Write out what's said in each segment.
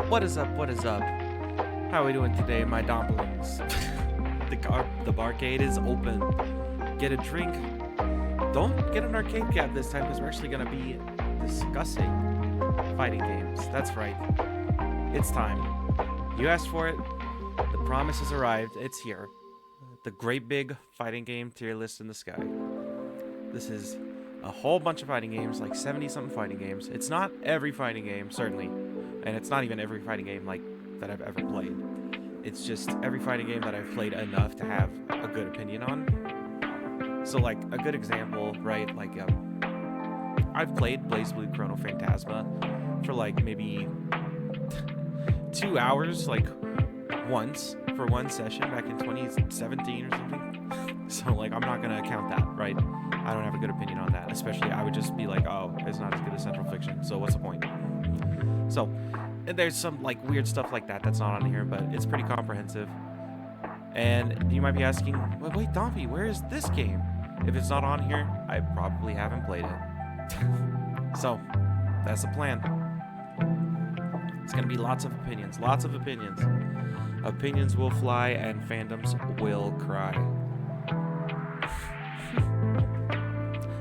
What is up? What is up? How are we doing today, my dumplings? the barcade is open. Get a drink. Don't get an arcade cab this time because we're actually going to be discussing fighting games. That's right. It's time. You asked for it. The promise has arrived. It's here. The great big fighting game tier list in the sky. This is a whole bunch of fighting games, like 70-something fighting games. It's not every fighting game, certainly. And it's not even every fighting game like that I've ever played. It's just every fighting game that I've played enough to have a good opinion on. So like a good example, right? Like I've played BlazBlue Chrono Phantasma for like maybe 2 hours, like once for one session back in 2017 or something. So like I'm not gonna count that, right? I don't have a good opinion on that. Especially I would just be like, oh, it's not as good as Central Fiction, so what's the point? So there's some like weird stuff like that that's not on here, but it's pretty comprehensive. And you might be asking, well, wait, Dompie, where is this game? If it's not on here, I probably haven't played it. So that's the plan. It's gonna be lots of opinions, lots of opinions. Opinions will fly and fandoms will cry.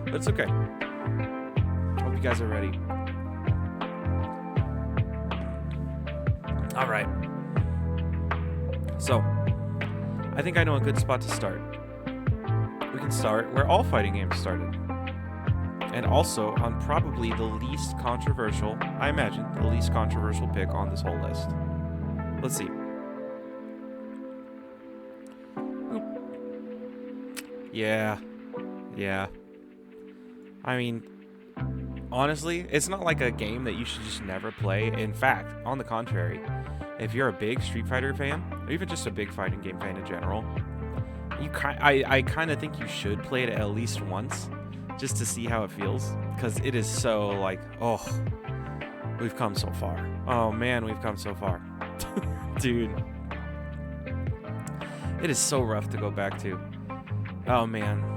But it's okay. Hope you guys are ready. All right. So, I think I know a good spot to start. We can start where all fighting games started. And also on probably the least controversial, I imagine, the least controversial pick on this whole list. Let's see. Yeah. I mean, honestly, it's not like a game that you should just never play. In fact, on the contrary, if you're a big Street Fighter fan, or even just a big fighting game fan in general, I kind of think you should play it at least once, just to see how it feels, because it is so like, oh, we've come so far. Oh man, we've come so far. Dude. It is so rough to go back to. Oh man.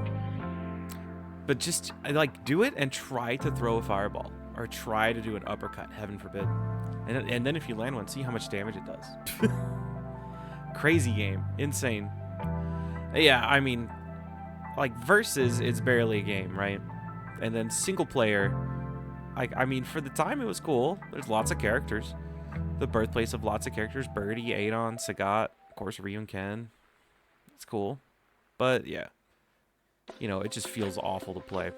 But just like do it and try to throw a fireball or try to do an uppercut, heaven forbid. And then if you land one, see how much damage it does. Crazy game, insane. Yeah, I mean, like versus, it's barely a game, right? And then single player, I mean, for the time it was cool. There's lots of characters. The birthplace of lots of characters: Birdie, Adon, Sagat, of course, Ryu and Ken. It's cool, but yeah. You know, it just feels awful to play.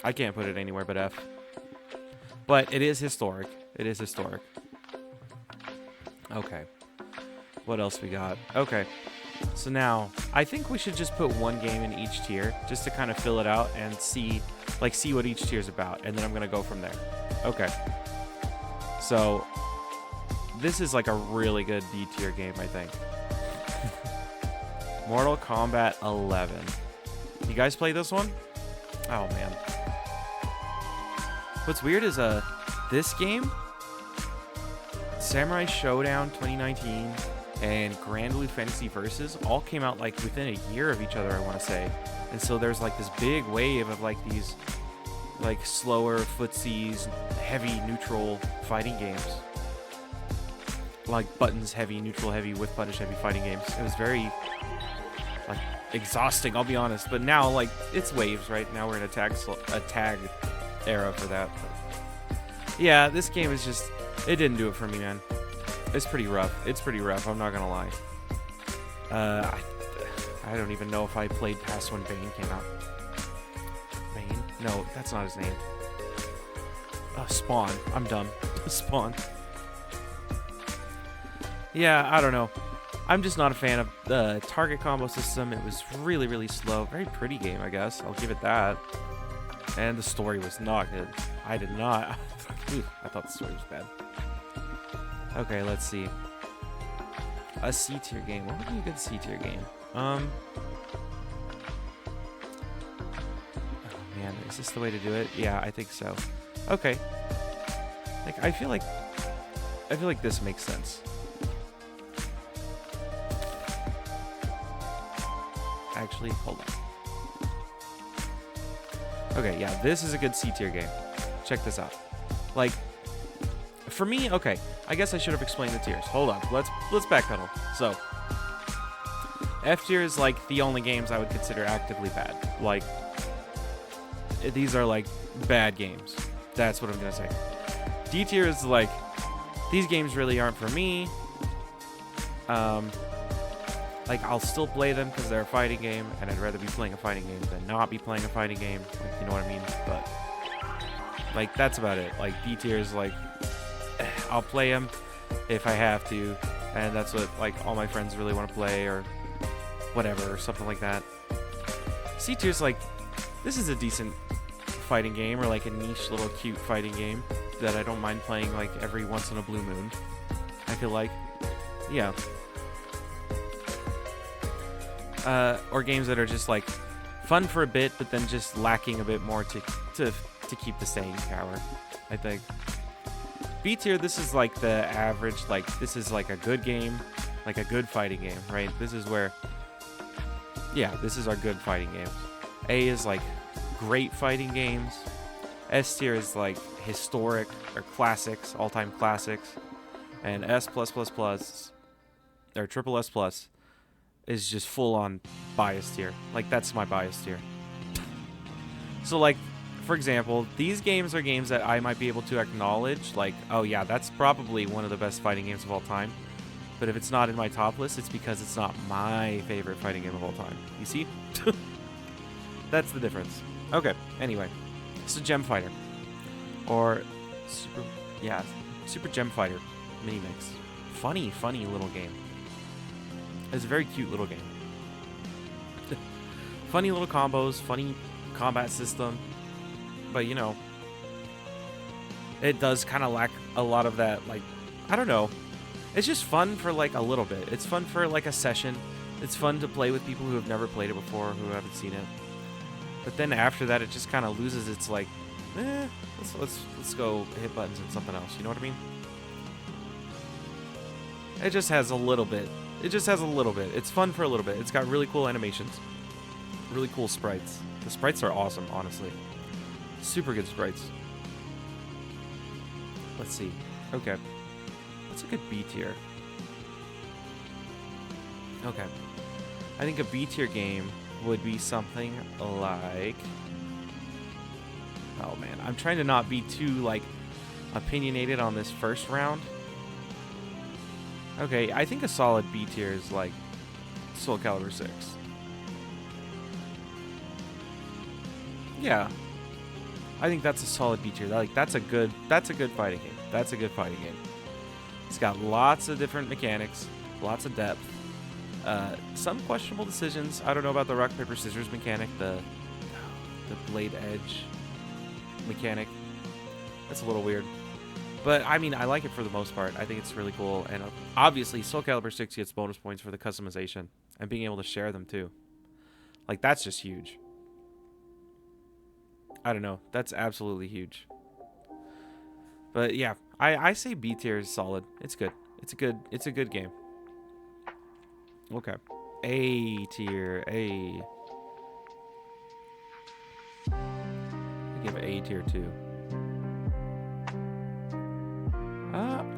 I can't put it anywhere but F. But it is historic. It is historic. Okay. What else we got? Okay. So now, I think we should just put one game in each tier, just to kind of fill it out and see what each tier's about. And then I'm going to go from there. Okay. So, this is like a really good B tier game, I think. Mortal Kombat 11. You guys play this one? Oh man. What's weird is this game, Samurai Showdown 2019 and Grand Blue Fantasy Versus all came out like within a year of each other, I want to say. And so there's like this big wave of like these like slower footsies, heavy neutral fighting games. Like buttons heavy, neutral heavy, with punish heavy fighting games. It was very like exhausting, I'll be honest, but now like it's waves, right? Now we're in a tag era for that. But yeah, this game is just, it didn't do it for me, man. It's pretty rough. I'm not gonna lie. I don't even know if I played past when Bane came out. Bane? No, that's not his name. Spawn. I'm dumb. Spawn. Yeah, I don't know. I'm just not a fan of the target combo system. It was really, really slow. Very pretty game, I guess. I'll give it that. And the story was not good. I did not. I thought the story was bad. Okay, let's see. A C tier game. What would be a good C tier game? Oh man, is this the way to do it? Yeah, I think so. Okay. Like I feel like this makes sense. Actually, hold on. Okay, yeah, this is a good C tier game. Check this out. Like, For me, okay, I guess I should have explained the tiers. Hold on, let's backpedal. So, F tier is like the only games I would consider actively bad. Like, these are like bad games. That's what I'm gonna say. D tier is like, these games really aren't for me. Like, I'll still play them because they're a fighting game, and I'd rather be playing a fighting game than not be playing a fighting game. Like, you know what I mean? But, like, that's about it. Like, D tier is like, I'll play them if I have to, and that's what, like, all my friends really want to play, or whatever, or something like that. C tier is like, this is a decent fighting game, or like a niche little cute fighting game that I don't mind playing, like, every once in a blue moon. I feel like, yeah. Or games that are just like fun for a bit, but then just lacking a bit more to keep the staying power, I think. B tier, this is like the average, like this is like a good game, like a good fighting game, right? This is where, yeah, this is our good fighting games. A is like great fighting games. S tier is like historic or classics, all-time classics. And S+++, or triple S plus, is just full-on bias tier. Like, that's my bias tier. So, like, for example, these games are games that I might be able to acknowledge, like, oh yeah, that's probably one of the best fighting games of all time. But if it's not in my top list, it's because it's not my favorite fighting game of all time. You see? That's the difference. Okay, anyway. So, Gem Fighter. Or Super Gem Fighter Mini Mix. Funny little game. It's a very cute little game. Funny little combos, funny combat system. But, you know, it does kind of lack a lot of that, like, I don't know. It's just fun for, like, a little bit. It's fun for, like, a session. It's fun to play with people who have never played it before, who haven't seen it. But then after that, it just kind of loses its, like, let's go hit buttons and something else. You know what I mean? It just has a little bit. It just has a little bit. It's fun for a little bit. It's got really cool animations. Really cool sprites. The sprites are awesome, honestly. Super good sprites. Let's see. Okay. What's a good B tier? Okay. I think a B tier game would be something like... Oh, man. I'm trying to not be too, like, opinionated on this first round. Okay, I think a solid B tier is like Soul Calibur 6. Yeah. I think that's a solid B tier. Like, that's a good fighting game. That's a good fighting game. It's got lots of different mechanics, lots of depth. Some questionable decisions. I don't know about the rock, paper, scissors mechanic, the blade edge mechanic. That's a little weird. But, I mean, I like it for the most part. I think it's really cool. And obviously, Soul Calibur 6 gets bonus points for the customization. And being able to share them, too. Like, that's just huge. I don't know. That's absolutely huge. But, yeah. I say B tier is solid. It's good. It's a good game. Okay. A tier. A. I give A tier 2.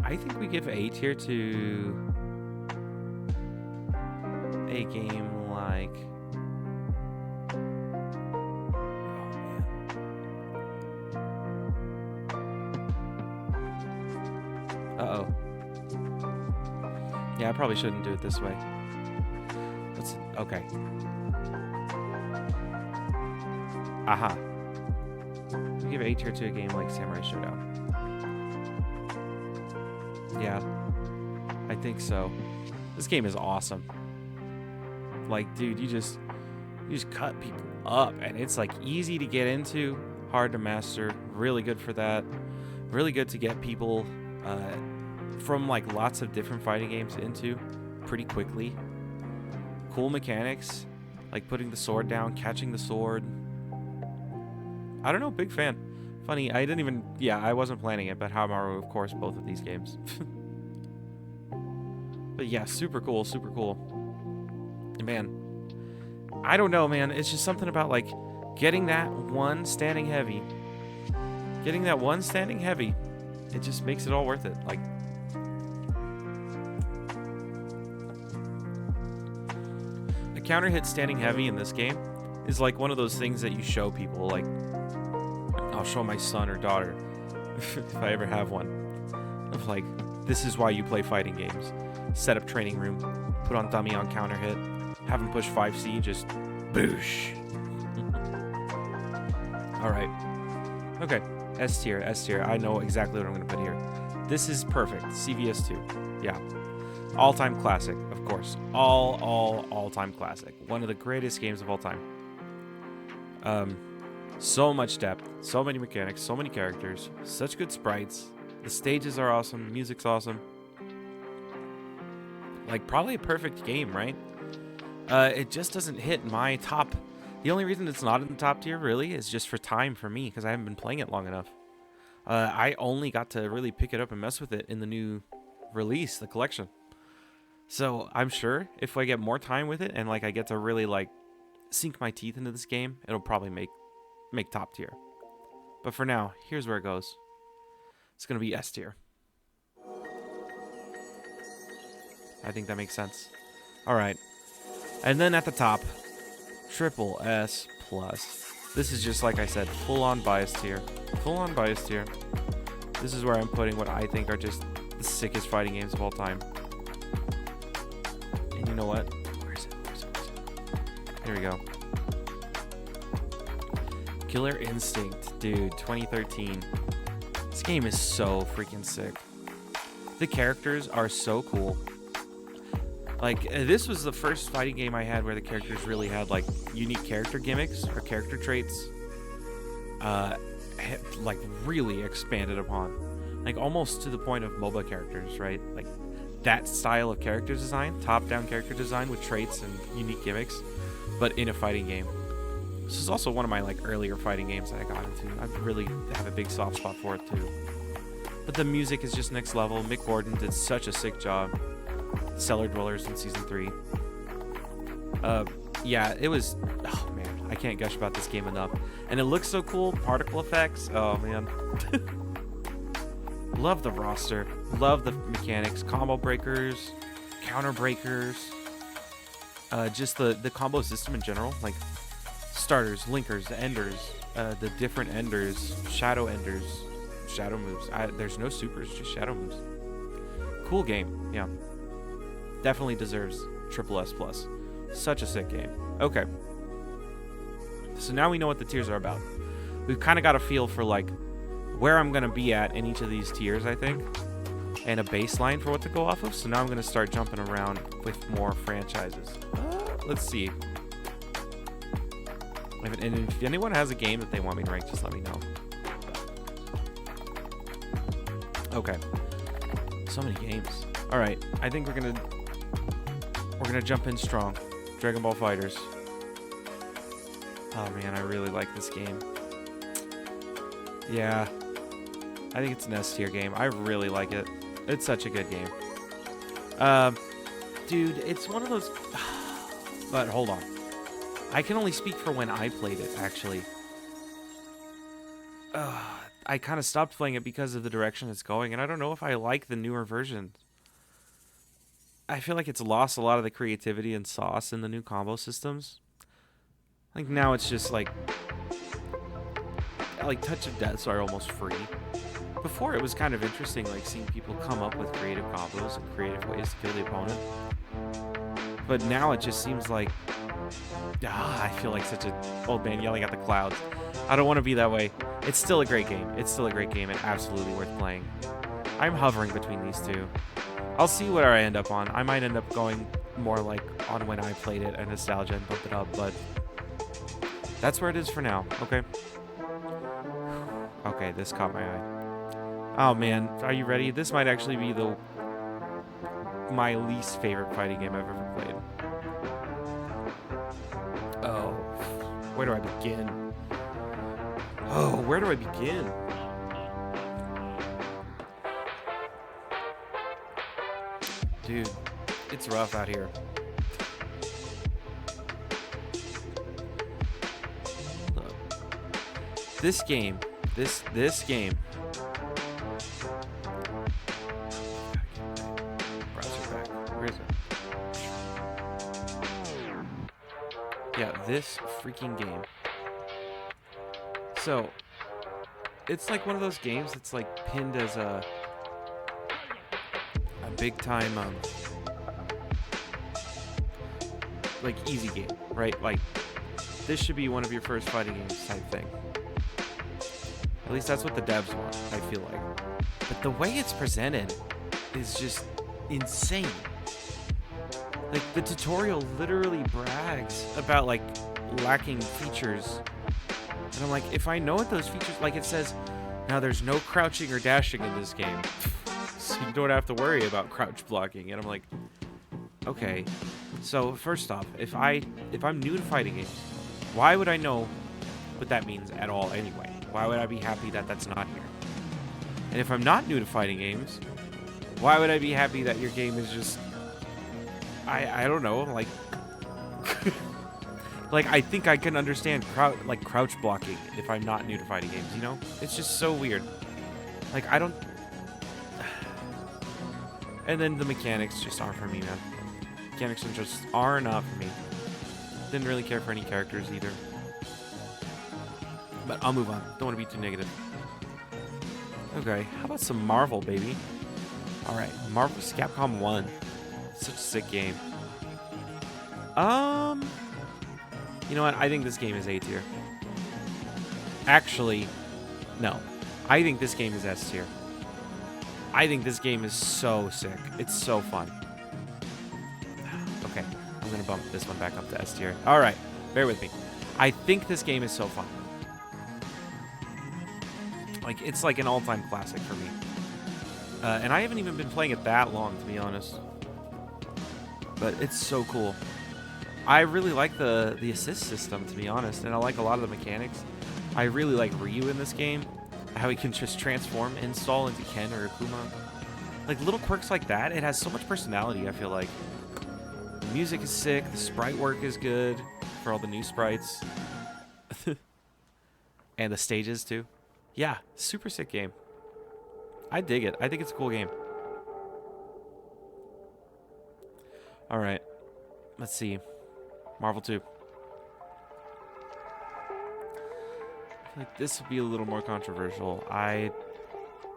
I think we give A tier to a game like... Oh, man. Uh-oh. Yeah, I probably shouldn't do it this way. Okay. Aha. We give A tier to a game like Samurai Showdown. Yeah, I think so. This game is awesome. Like, dude, you just cut people up, and it's like easy to get into, hard to master. Really good for that. Really good to get people from like lots of different fighting games into pretty quickly. Cool mechanics, like putting the sword down, catching the sword. I don't know, big fan. Funny, I wasn't planning it, but Hamaru, of course, both of these games. But yeah, super cool, super cool. Man, I don't know, man. It's just something about, like, getting that one standing heavy. Getting that one standing heavy it just makes it all worth it. Like, a counter hit standing heavy in this game is like one of those things that you show people. Like, I'll show my son or daughter, if I ever have one, of like, this is why you play fighting games. Set up training room, put on dummy on counter hit, have him push 5C, just boosh. All right. Okay. S tier, S tier. I know exactly what I'm going to put here. This is perfect. CVS2. Yeah. All-time classic, of course. All-time classic. One of the greatest games of all time. So much depth, so many mechanics, so many characters, such good sprites. The stages are awesome, music's awesome. Like, probably a perfect game, right? It just doesn't hit my top. The only reason it's not in the top tier, really, is just for time for me, because I haven't been playing it long enough. I only got to really pick it up and mess with it in the new release, the collection. So I'm sure if I get more time with it and like I get to really like sink my teeth into this game, it'll probably make top tier. But for now, here's where it goes. It's gonna be S tier. I think that makes sense. All right, and then at the top, triple S plus. This is just like I said, full-on bias tier. Full-on bias tier. This is where I'm putting what I think are just the sickest fighting games of all time. And you know what? Where is it? Here we go. Killer Instinct, dude, 2013. This game is so freaking sick. The characters are so cool. Like, this was the first fighting game I had where the characters really had, like, unique character gimmicks or character traits. Like, really expanded upon. Like, almost to the point of MOBA characters, right? Like, that style of character design, top-down character design with traits and unique gimmicks, but in a fighting game. This is also one of my, like, earlier fighting games that I got into. I really have a big soft spot for it, too. But the music is just next level. Mick Gordon did such a sick job. Cellar Dwellers in Season 3. Yeah, it was... Oh, man. I can't gush about this game enough. And it looks so cool. Particle effects. Oh, man. Love the roster. Love the mechanics. Combo breakers. Counter breakers. Just the combo system in general. Like, starters, linkers, enders. The different enders. Shadow enders. Shadow moves. There's no supers, just shadow moves. Cool game. Yeah. Definitely deserves triple S plus. Such a sick game. Okay. So now we know what the tiers are about. We've kind of got a feel for like where I'm going to be at in each of these tiers, I think. And a baseline for what to go off of. So now I'm going to start jumping around with more franchises. Let's see. And if anyone has a game that they want me to rank, just let me know. Okay. So many games. All right. I think we're gonna jump in strong. Dragon Ball Fighters. Oh man, I really like this game. Yeah. I think it's an S tier game. I really like it. It's such a good game. Dude, it's one of those... But hold on. I can only speak for when I played it, actually. I kind of stopped playing it because of the direction it's going, and I don't know if I like the newer version. I feel like it's lost a lot of the creativity and sauce in the new combo systems. Like now it's just like touch of deaths are almost free. Before it was kind of interesting, like seeing people come up with creative combos and creative ways to kill the opponent. But now it just seems like, I feel like such an old man yelling at the clouds. I don't want to be that way. It's still a great game. It's still a great game and absolutely worth playing. I'm hovering between these two. I'll see where I end up on. I might end up going more like on when I played it and nostalgia and bump it up, but that's where it is for now. Okay. Okay, this caught my eye. Oh man, are you ready? This might actually be my least favorite fighting game I've ever played. Oh, where do I begin? Oh, where do I begin? Dude, it's rough out here. Look. This game, this game Yeah, this freaking game. So, it's like one of those games that's like pinned as a big time, like easy game, right? Like, this should be one of your first fighting games type thing. At least that's what the devs want, I feel like. But the way it's presented is just insane. Like, the tutorial literally brags about, like, lacking features. And I'm like, if I know what those features... Like, it says, now there's no crouching or dashing in this game. So you don't have to worry about crouch blocking. And I'm like, okay. So, first off, if I'm new to fighting games, why would I know what that means at all anyway? Why would I be happy that that's not here? And if I'm not new to fighting games, why would I be happy that your game is just... I don't know, like... like, I think I can understand crouch blocking if I'm not new to fighting games, you know? It's just so weird. Like, I don't... And then the mechanics just aren't for me, man. Mechanics just are not for me. Didn't really care for any characters either. But I'll move on. Don't want to be too negative. Okay, how about some Marvel, baby? Alright, Marvel vs. Capcom 1. Such a sick game. You know what? I think this game is A tier. Actually, no. I think this game is S tier. I think this game is so sick. It's so fun. Okay, I'm gonna bump this one back up to S tier. Alright, bear with me. I think this game is so fun. Like, it's like an all-time classic for me. And I haven't even been playing it that long, to be honest. But it's so cool. I really like the assist system, to be honest, and I like a lot of the mechanics. I really like Ryu in this game. How he can just transform, install into Ken or Akuma. Like, little quirks like that, it has so much personality, I feel like. The music is sick, the sprite work is good for all the new sprites. And the stages, too. Yeah, super sick game. I dig it. I think it's a cool game. Alright. Let's see. Marvel 2. I feel like this would be a little more controversial. I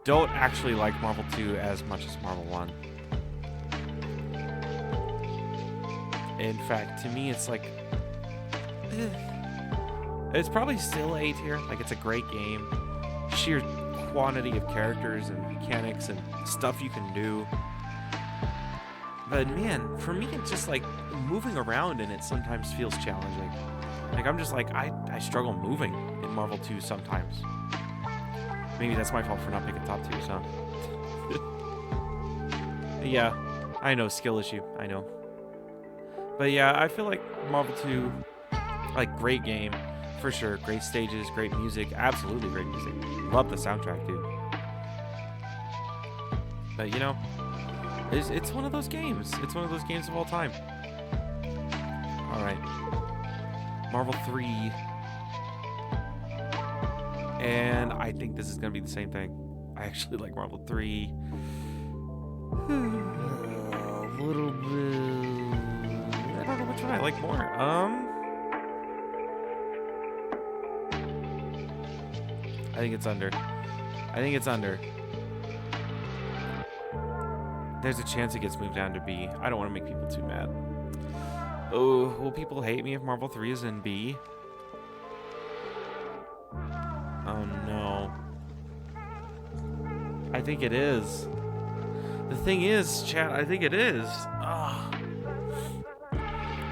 don't actually like Marvel 2 as much as Marvel 1. In fact, to me, it's like... It's probably still A tier. Like, it's a great game. Sheer quantity of characters and mechanics and stuff you can do. But man, for me, it's just like moving around in it sometimes feels challenging. Like, I'm just like, I struggle moving in Marvel 2 sometimes. Maybe that's my fault for not picking top tiers, huh? Yeah, I know, skill issue, I know. But yeah, I feel like Marvel 2, like, great game. For sure, great stages, great music, absolutely great music. Love the soundtrack, dude. But you know, it's one of those games. It's one of those games of all time. All right, Marvel 3, and I think this is gonna be the same thing. I actually like Marvel 3 a little bit. I don't know which one I like more. I think it's under. I think it's under. There's a chance it gets moved down to B. I don't want to make people too mad. Oh, will people hate me if Marvel 3 is in B? Oh no. I think it is. The thing is, chat, I think it is. Ugh.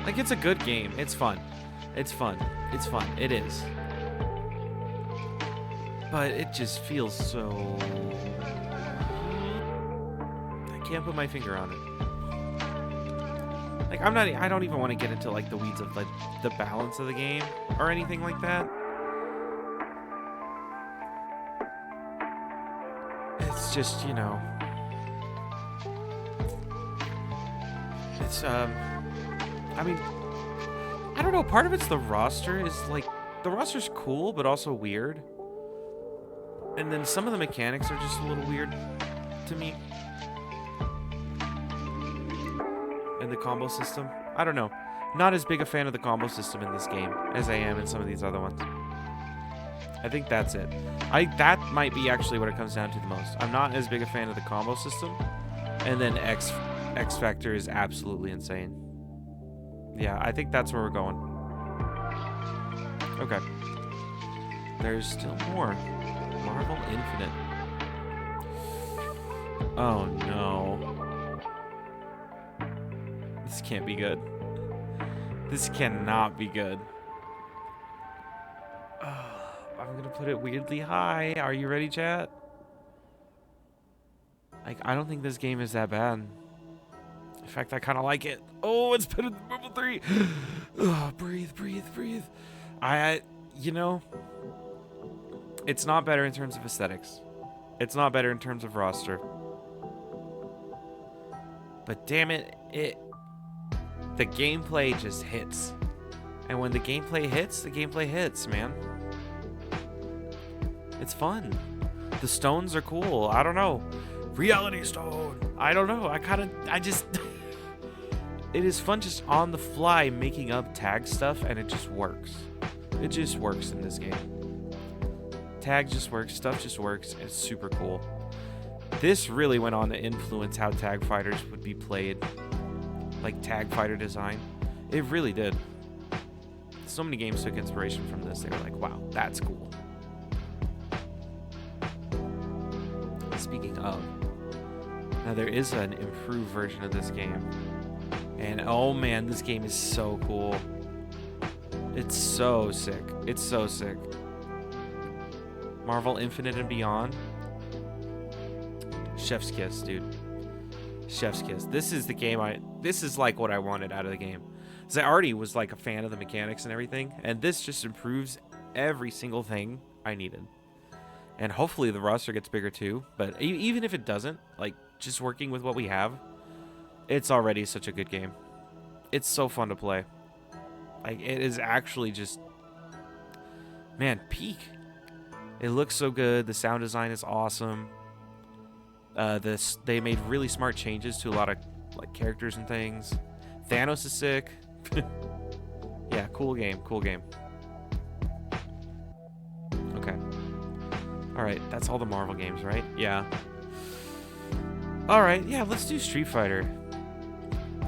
Like, it's a good game. It's fun. It's fun. It's fun. It is. But it just feels so... I can't put my finger on it. Like, I don't even want to get into, like, the weeds of, like, the balance of the game or anything like that. It's just, you know... It's, I mean... I don't know, part of it's the roster is, like... The roster's cool, but also weird. And then some of the mechanics are just a little weird to me. And the combo system. I don't know. Not as big a fan of the combo system in this game as I am in some of these other ones. I think that's it. That might be actually what it comes down to the most. I'm not as big a fan of the combo system, and then X Factor is absolutely insane. Yeah, I think that's where we're going. Okay. There's still more. Marvel Infinite. Oh no. This can't be good. This cannot be good. I'm gonna put it weirdly high. Are you ready, chat? Like, I don't think this game is that bad. In fact, I kind of like it. Oh, it's better than Marvel 3. Oh, breathe. You know, it's not better in terms of aesthetics. It's not better in terms of roster. But damn it, the gameplay just hits. And when the gameplay hits, man. It's fun. The stones are cool. I don't know. Reality stone. I don't know. It is fun just on the fly making up tag stuff, and it just works. It just works in this game. Tag just works. Stuff just works. It's super cool. This really went on to influence how tag fighters would be played. Like tag fighter design. It really did. So many games took inspiration from this. They were like, wow, that's cool. Speaking of, now there is an improved version of this game. And oh man, this game is so cool. It's so sick. It's so sick. Marvel Infinite and Beyond. Chef's kiss, dude. Chef's kiss. This is the game this is like what I wanted out of the game. Because I already was like a fan of the mechanics and everything. And this just improves every single thing I needed. And hopefully the roster gets bigger too. But even if it doesn't, like just working with what we have, it's already such a good game. It's so fun to play. Like, it is actually just, man, peak. It looks so good. The sound design is awesome. They made really smart changes to a lot of like characters and things. Thanos is sick. Yeah, cool game. Cool game. Okay. All right, that's all the Marvel games, right? Yeah. All right, yeah, let's do Street Fighter.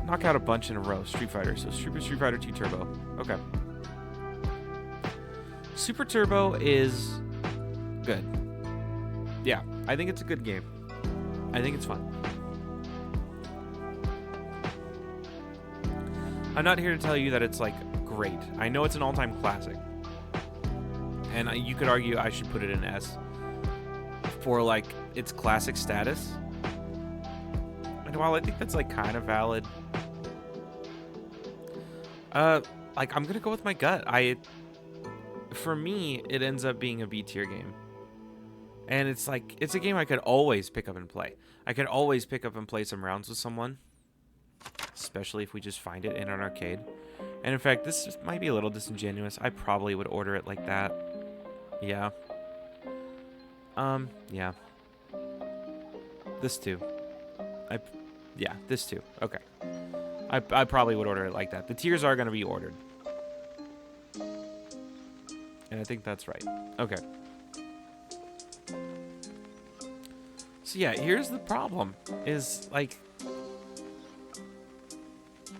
Knock out a bunch in a row. Street Fighter. So Street Fighter 2 Turbo. Okay. Super Turbo is good. Yeah, I think it's a good game. I think it's fun. I'm not here to tell you that it's like great. I know it's an all-time classic. And you could argue I should put it in S for like its classic status. And while I think that's like kind of valid, like I'm gonna go with my gut. For me, it ends up being a B tier game. And it's like, it's a game I could always pick up and play. I could always pick up and play some rounds with someone. Especially if we just find it in an arcade. And in fact, this might be a little disingenuous. I probably would order it like that. Yeah. Yeah. This too. Yeah, this too. Okay. I probably would order it like that. The tiers are going to be ordered. And I think that's right. Okay. So yeah, here's the problem. Is like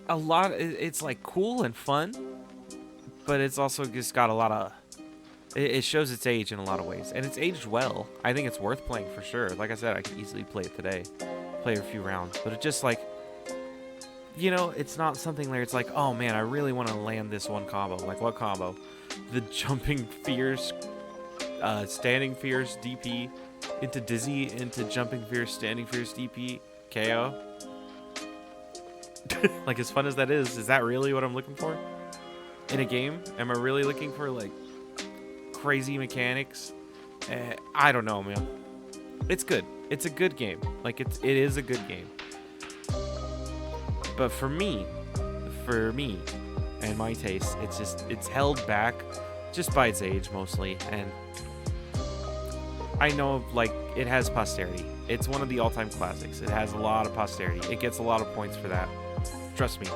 a lot. It's like cool and fun, but it's also just got a lot of. It shows its age in a lot of ways, and it's aged well. I think it's worth playing for sure. Like I said, I could easily play it today, play a few rounds, but it just like, you know, it's not something where it's like, oh man, I really want to land this one combo. Like what combo? The jumping fierce, standing fierce DP into dizzy into jumping fierce, standing fierce DP KO. Like as fun as that is that really what I'm looking for in a game? Am I really looking for like crazy mechanics? I don't know, man. It's good. It's a good game. Like it is a good game. But for me and my taste, it's held back just by its age mostly. And I know like it has posterity. It's one of the all-time classics. It has a lot of posterity. It gets a lot of points for that. Trust me.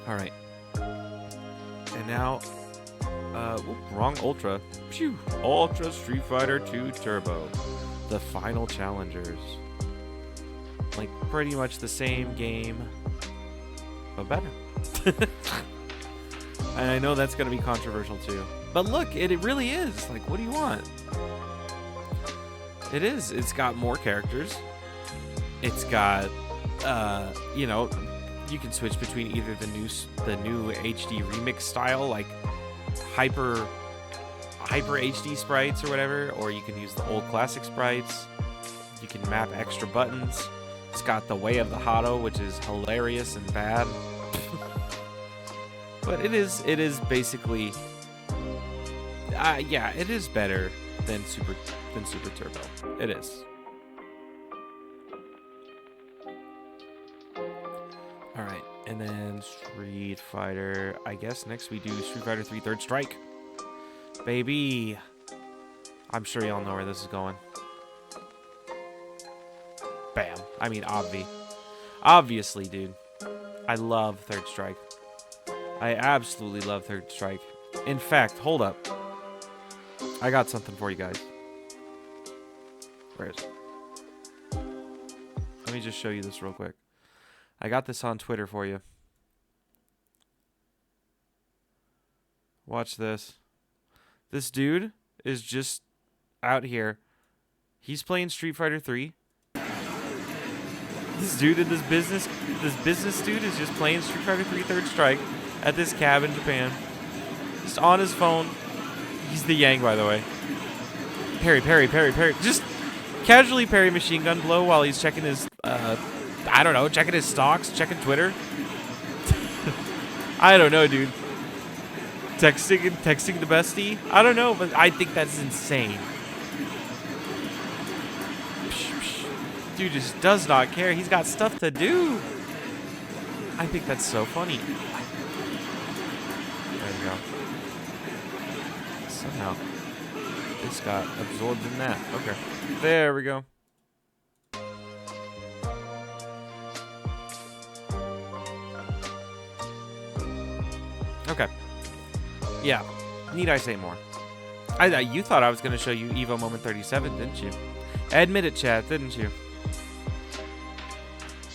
All right. And now, wrong Ultra. Phew. Ultra Street Fighter 2 Turbo. The final challengers. Like, pretty much the same game, but better. And I know that's going to be controversial too. But look, it really is. Like, what do you want? It is. It's got more characters. It's got, you know, you can switch between either the new HD remix style, like hyper HD sprites or whatever, or you can use the old classic sprites. You can map extra buttons. It's got the Way of the Hado, which is hilarious and bad. But it is basically, yeah, it is better than Super Turbo. It is. All right, and then Street Fighter. I guess next we do Street Fighter 3 Third Strike. Baby, I'm sure y'all know where this is going. Bam. I mean, obviously, dude. I love Third Strike. I absolutely love Third Strike. In fact, hold up. I got something for you guys. Where is it? Let me just show you this real quick. I got this on Twitter for you. Watch this. This dude is just out here. He's playing Street Fighter 3. This dude in this business dude is just playing Street Fighter 3 Third Strike at this cab in Japan. Just on his phone. He's the Yang, by the way. Parry. Just casually parry machine gun blow while he's checking his, I don't know, checking his stocks, checking Twitter. I don't know, dude. Texting the bestie. I don't know, but I think that's insane. Dude just does not care. He's got stuff to do. I think that's so funny. There we go. Somehow this got absorbed in that. Okay. There we go. Okay. Yeah. Need I say more? You thought I was going to show you Evo Moment 37, didn't you? Admit it, chat, didn't you?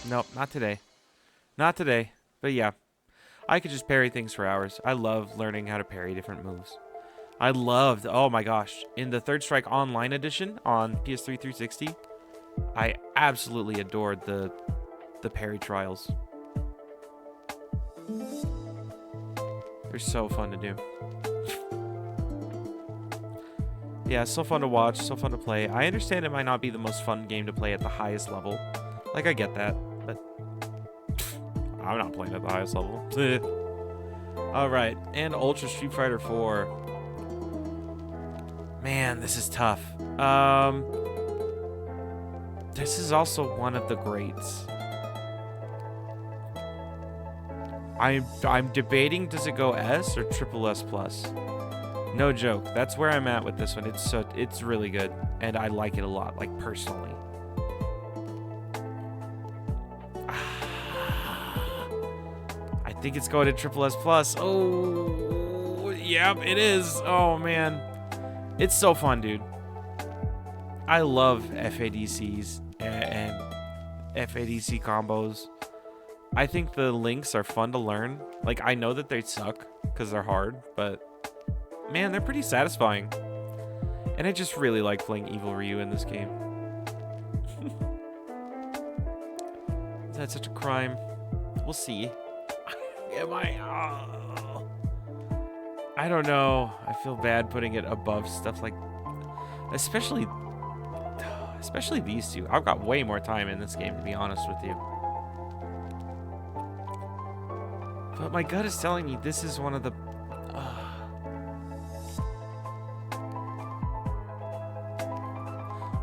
Nope, not today. Not today. But yeah. I could just parry things for hours. I love learning how to parry different moves. I loved, oh my gosh, in the Third Strike Online edition on PS3 360, I absolutely adored the parry trials. They're so fun to do. Yeah, so fun to watch, so fun to play. I understand it might not be the most fun game to play at the highest level. Like, I get that, but I'm not playing at the highest level. Alright, and Ultra Street Fighter 4. Man, this is tough. This is also one of the greats. I'm debating, does it go S or triple S plus? No joke. That's where I'm at with this one. It's really good, and I like it a lot, like personally. I think it's going to triple S plus. Oh, yep, it is. Oh man, it's so fun, dude. I love FADCs and FADC combos. I think the links are fun to learn. Like, I know that they suck because they're hard, but man, they're pretty satisfying. And I just really like playing Evil Ryu in this game. Is that such a crime? We'll see. Am I? Oh. I don't know. I feel bad putting it above stuff like, especially these two. I've got way more time in this game, to be honest with you. But my gut is telling me this is one of the...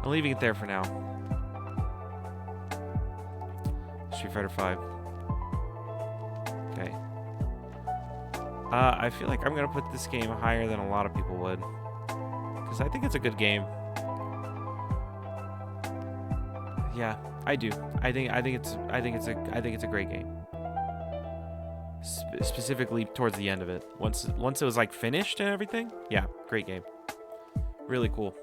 I'm leaving it there for now. Street Fighter 5. Okay. I feel like I'm going to put this game higher than a lot of people would. Because I think it's a good game. Yeah, I do. I think it's a great game. specifically towards the end of it. Once it was like finished and everything. Yeah, great game. Really cool.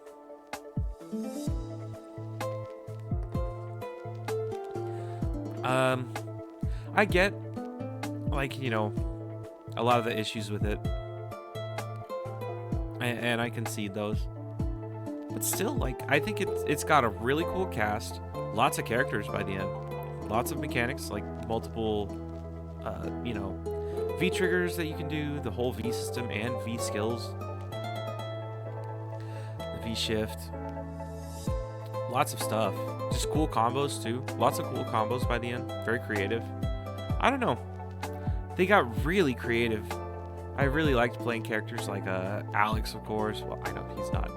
I get, like, you know, a lot of the issues with it, and I concede those. But still, like, I think it's got a really cool cast, lots of characters by the end, lots of mechanics, like multiple, you know, V triggers that you can do, the whole V system and V skills, the V shift, lots of stuff. Just cool combos too. Lots of cool combos by the end. Very creative. I don't know. They got really creative. I really liked playing characters like Alex, of course. Well, I know he's not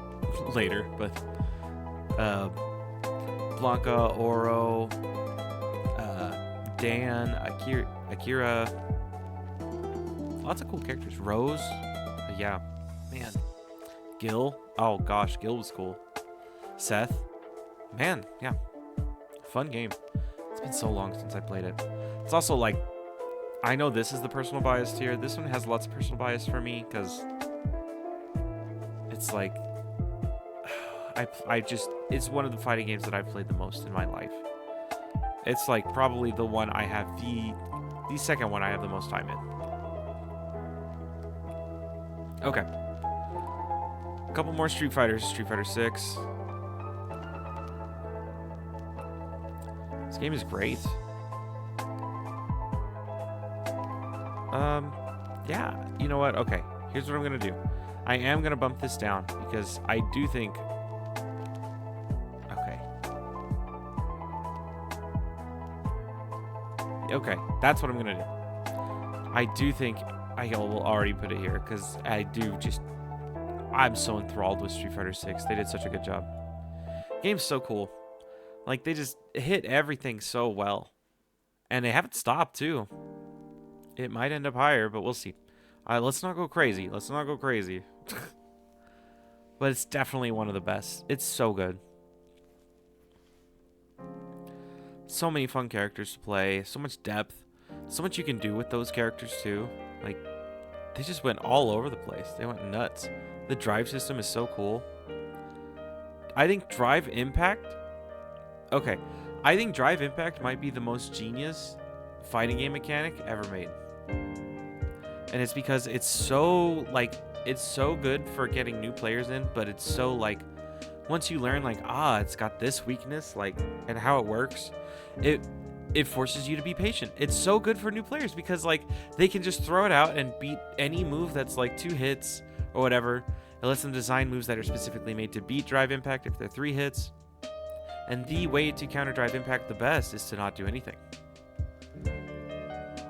later, but Blanca, Oro, Dan, Akira. Lots of cool characters. Rose. Yeah. Man. Gil. Oh gosh, Gil was cool. Seth. Man, yeah. Fun game. It's been so long since I played it. It's also like, I know this is the personal bias tier. This one has lots of personal bias for me because it's like, it's one of the fighting games that I've played the most in my life. It's like probably the one I have the second one I have the most time in. Okay. A couple more Street Fighters. Street Fighter 6. This game is great. Yeah, you know what? Okay, here's what I'm gonna do. I am gonna bump this down because I do think. Okay, that's what I'm gonna do. I do think I will already put it here because I'm so enthralled with Street Fighter 6. They did such a good job. Game's so cool. Like, they just hit everything so well. And they haven't stopped, too. It might end up higher, but we'll see. Let's not go crazy. But it's definitely one of the best. It's so good. So many fun characters to play. So much depth. So much you can do with those characters, too. Like, they just went all over the place. They went nuts. The drive system is so cool. I think Drive Impact... Okay, I think Drive Impact might be the most genius fighting game mechanic ever made. And it's because it's so, like, it's so good for getting new players in, but it's so, like, once you learn, like, it's got this weakness, like, and how it works, it forces you to be patient. It's so good for new players because, like, they can just throw it out and beat any move that's, like, 2 hits or whatever. It lets them design moves that are specifically made to beat Drive Impact if they're 3 hits. And the way to counter Drive Impact the best is to not do anything.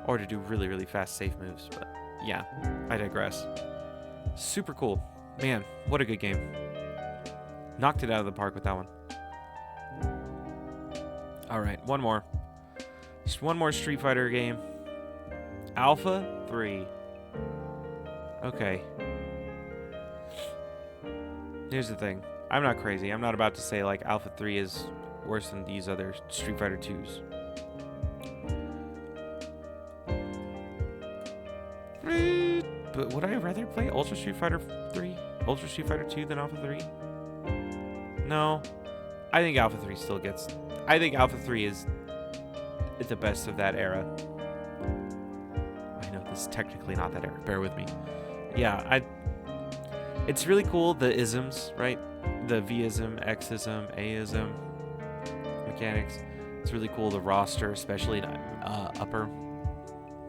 Or to do really, really fast, safe moves. But yeah, I digress. Super cool. Man, what a good game. Knocked it out of the park with that one. Alright, one more. Just one more Street Fighter game. Alpha 3. Okay. Here's the thing. I'm not crazy. I'm not about to say, like, Alpha 3 is worse than these other Street Fighter 2s. But would I rather play Ultra Street Fighter 3? Ultra Street Fighter 2 than Alpha 3? No. I think Alpha 3 still gets... I think Alpha 3 is the best of that era. I know this is technically not that era. Bear with me. Yeah, it's really cool, the isms, right? The V-ism, X-ism, A-ism mechanics. It's really cool, the roster, especially in upper.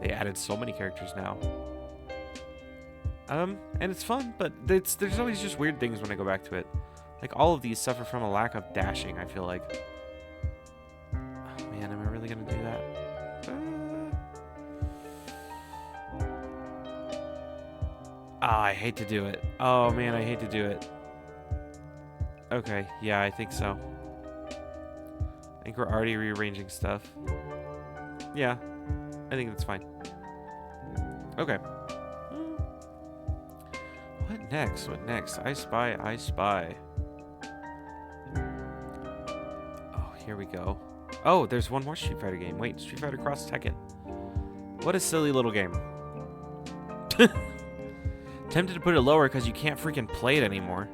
They added so many characters now. And it's fun, but there's always just weird things when I go back to it. Like, all of these suffer from a lack of dashing, I feel like. Oh, man, am I really going to do that? I hate to do it. Oh, man, I hate to do it. Okay, yeah, I think so. I think we're already rearranging stuff. Yeah, I think that's fine. Okay. What next? What next? I spy, I spy. Oh, here we go. Oh, there's one more Street Fighter game. Wait, Street Fighter Cross Tekken. What a silly little game. Tempted to put it lower because you can't freaking play it anymore.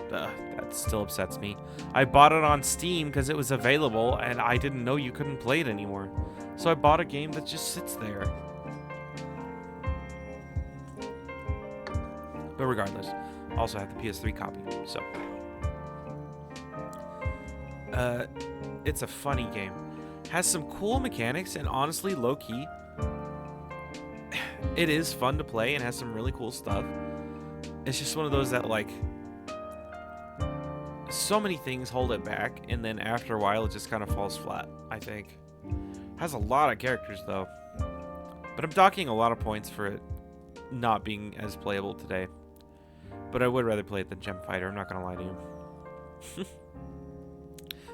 That still upsets me. I bought it on Steam because it was available, and I didn't know you couldn't play it anymore. So I bought a game that just sits there. But regardless, I also have the PS3 copy, so. It's a funny game. Has some cool mechanics, and honestly, low-key, it is fun to play and has some really cool stuff. It's just one of those that, like, so many things hold it back, and then after a while, it just kind of falls flat, I think. Has a lot of characters, though. But I'm docking a lot of points for it not being as playable today. But I would rather play it than Gem Fighter, I'm not going to lie to you.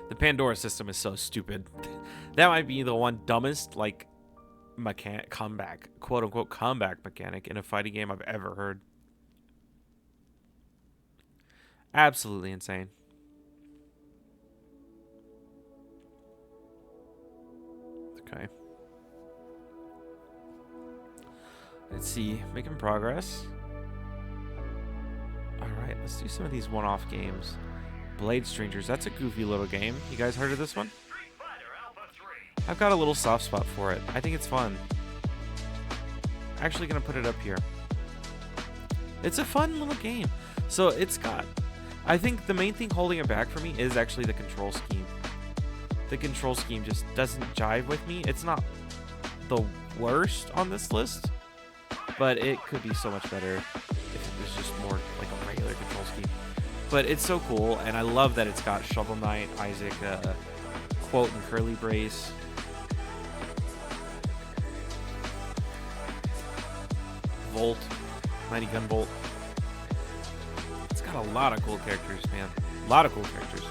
The Pandora system is so stupid. That might be the one dumbest, like, comeback, quote-unquote comeback mechanic in a fighting game I've ever heard. Absolutely insane. Okay. Let's see. Making progress. Alright, let's do some of these one-off games. Blade Strangers. That's a goofy little game. You guys heard of this one? I've got a little soft spot for it. I think it's fun. Actually gonna put it up here. It's a fun little game. So it's got... I think the main thing holding it back for me is actually the control scheme. The control scheme just doesn't jive with me. It's not the worst on this list, but it could be so much better if it was just more like a regular control scheme. But it's so cool, and I love that it's got Shovel Knight, Isaac, Quote, and Curly Brace. Volt, Mighty Gun Bolt. It's got a lot of cool characters, man. A lot of cool characters.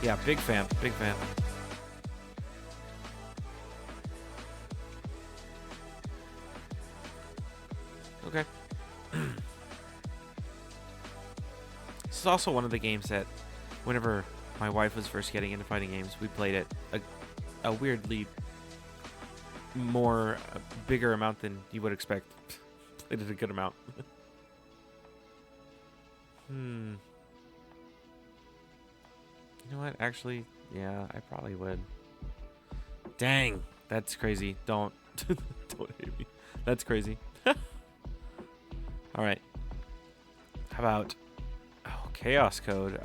Yeah, big fan, big fan. Okay. This is also one of the games that, whenever my wife was first getting into fighting games, we played it a weirdly bigger amount than you would expect. Played it a good amount. You know what? Actually, yeah, I probably would. Dang, that's crazy. Don't hate me. That's crazy. All right. How about Chaos Code?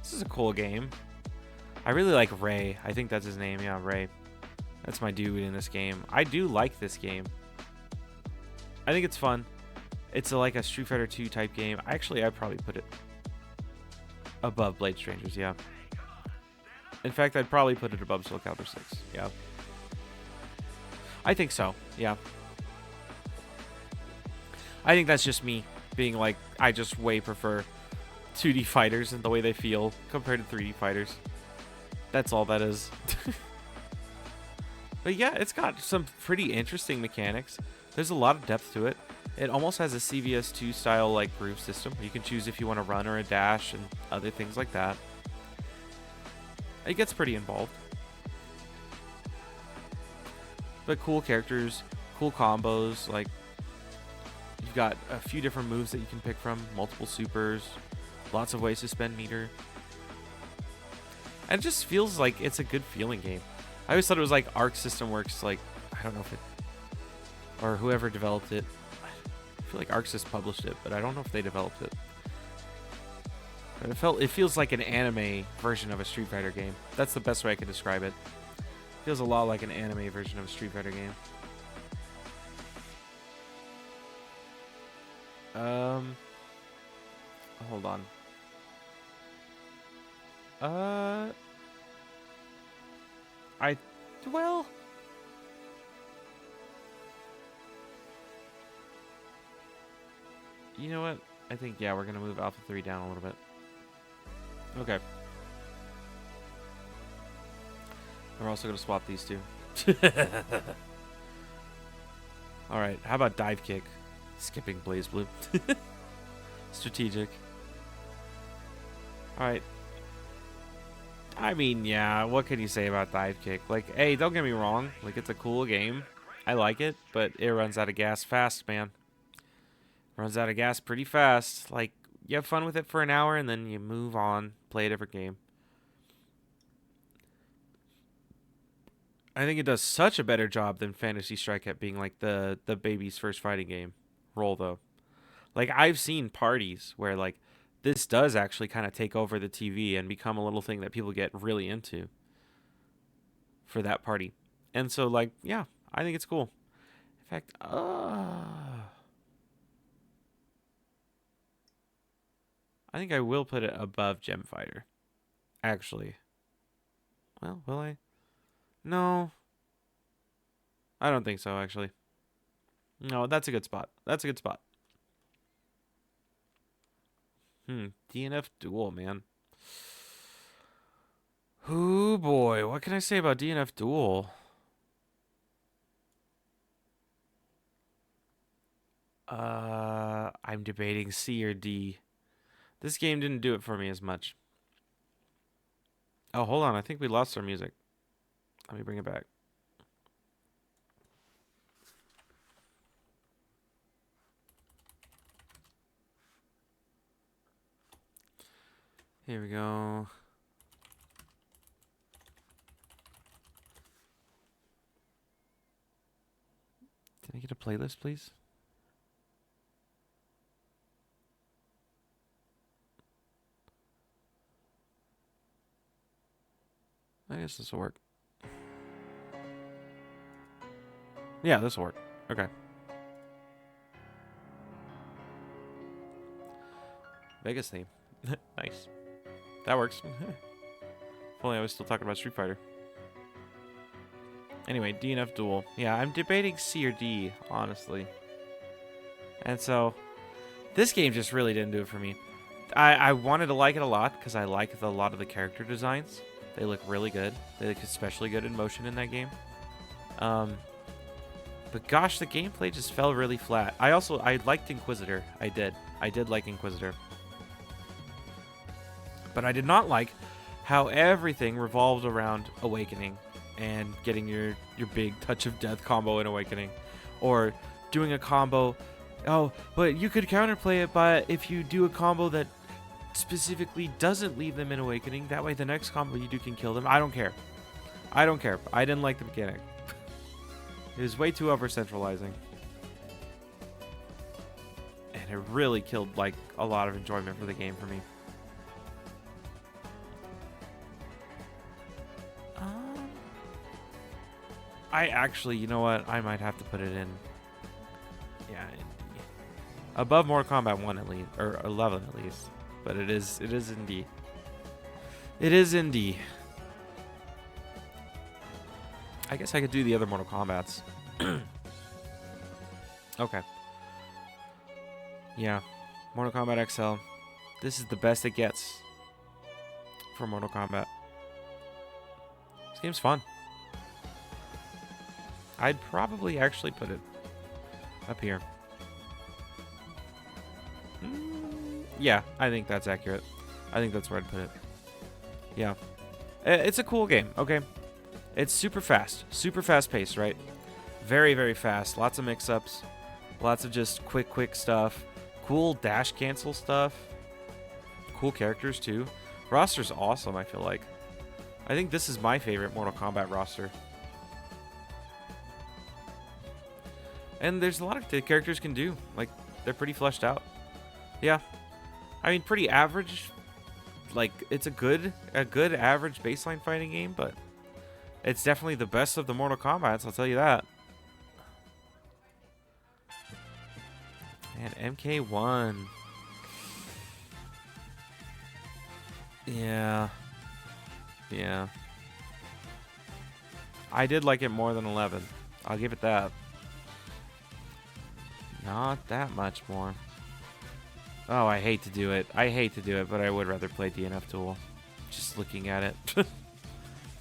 This is a cool game. I really like Ray. I think that's his name. Yeah, Ray. That's my dude in this game. I do like this game. I think it's fun. It's like a Street Fighter 2 type game. Actually, I'd probably put it above Blade Strangers, yeah. In fact, I'd probably put it above Soul Calibur 6, yeah. I think so, yeah. I think that's just me being like, I just way prefer 2D fighters and the way they feel compared to 3D fighters. That's all that is. But yeah, it's got some pretty interesting mechanics. There's a lot of depth to it. It almost has a CVS2 style like groove system. You can choose if you want to run or a dash and other things like that. It gets pretty involved. But cool characters, cool combos, like you've got a few different moves that you can pick from, multiple supers, lots of ways to spend meter. And it just feels like it's a good feeling game. I always thought it was like Arc System Works, like, I don't know if it, or whoever developed it. I feel like Arc System published it, but I don't know if they developed it. But it feels like an anime version of a Street Fighter game. That's the best way I can describe it. It feels a lot like an anime version of a Street Fighter game. Hold on. Well, you know what? I think, yeah, we're going to move Alpha 3 down a little bit. Okay. We're also going to swap these two. Alright, how about Dive Kick? Skipping Blaze Blue. Strategic. Alright. I mean, yeah, what can you say about Dive Kick? Like, hey, don't get me wrong. Like, it's a cool game. I like it, but it runs out of gas fast, man. Runs out of gas pretty fast. Like, you have fun with it for an hour, and then you move on, play a different game. I think it does such a better job than Fantasy Strike at being, like, the baby's first fighting game role, though. Like, I've seen parties where, like, this does actually kind of take over the TV and become a little thing that people get really into for that party. And so, like, yeah, I think it's cool. In fact, I think I will put it above Gem Fighter. Actually. Well, will I? No. I don't think so, actually. No, that's a good spot. That's a good spot. DNF Duel, man. Oh boy, what can I say about DNF Duel? I'm debating C or D. This game didn't do it for me as much. Oh, hold on. I think we lost our music. Let me bring it back. Here we go. Can I get a playlist, please? I guess this will work. Yeah, this will work. Okay. Vegas theme. Nice. That works. If only I was still talking about Street Fighter. Anyway, DNF Duel. Yeah, I'm debating C or D, honestly. And so, this game just really didn't do it for me. I wanted to like it a lot because I like a lot of the character designs. They look really good. They look especially good in motion in that game. But gosh, the gameplay just fell really flat. I liked Inquisitor. I did like Inquisitor. But I did not like how everything revolved around Awakening and getting your big Touch of Death combo in Awakening. Or doing a combo. Oh, but you could counterplay it by if you do a combo that specifically doesn't leave them in Awakening. That way the next combo you do can kill them. I don't care. I don't care. I didn't like the mechanic. It was way too over-centralizing. And it really killed, like, a lot of enjoyment for the game for me. I actually, you know what? I might have to put it in. Yeah, above Mortal Kombat 1 at least, or 11 at least. But it is in D. It is in D. I guess I could do the other Mortal Kombats. Okay. Yeah. Mortal Kombat XL. This is the best it gets for Mortal Kombat. This game's fun. I'd probably actually put it up here. Yeah, I think that's accurate. I think that's where I'd put it. Yeah. It's a cool game, okay? It's super fast paced, right? Very, very fast. Lots of mix-ups. Lots of just quick stuff. Cool dash cancel stuff. Cool characters, too. Roster's awesome, I feel like. I think this is my favorite Mortal Kombat roster. And there's a lot of the characters can do. Like, they're pretty fleshed out. Yeah. I mean, pretty average. Like, it's a good average baseline fighting game, but it's definitely the best of the Mortal Kombats, I'll tell you that. And MK1. Yeah. Yeah. I did like it more than 11. I'll give it that. Not that much more. Oh, I hate to do it. I hate to do it, but I would rather play DNF Duel. Just looking at it.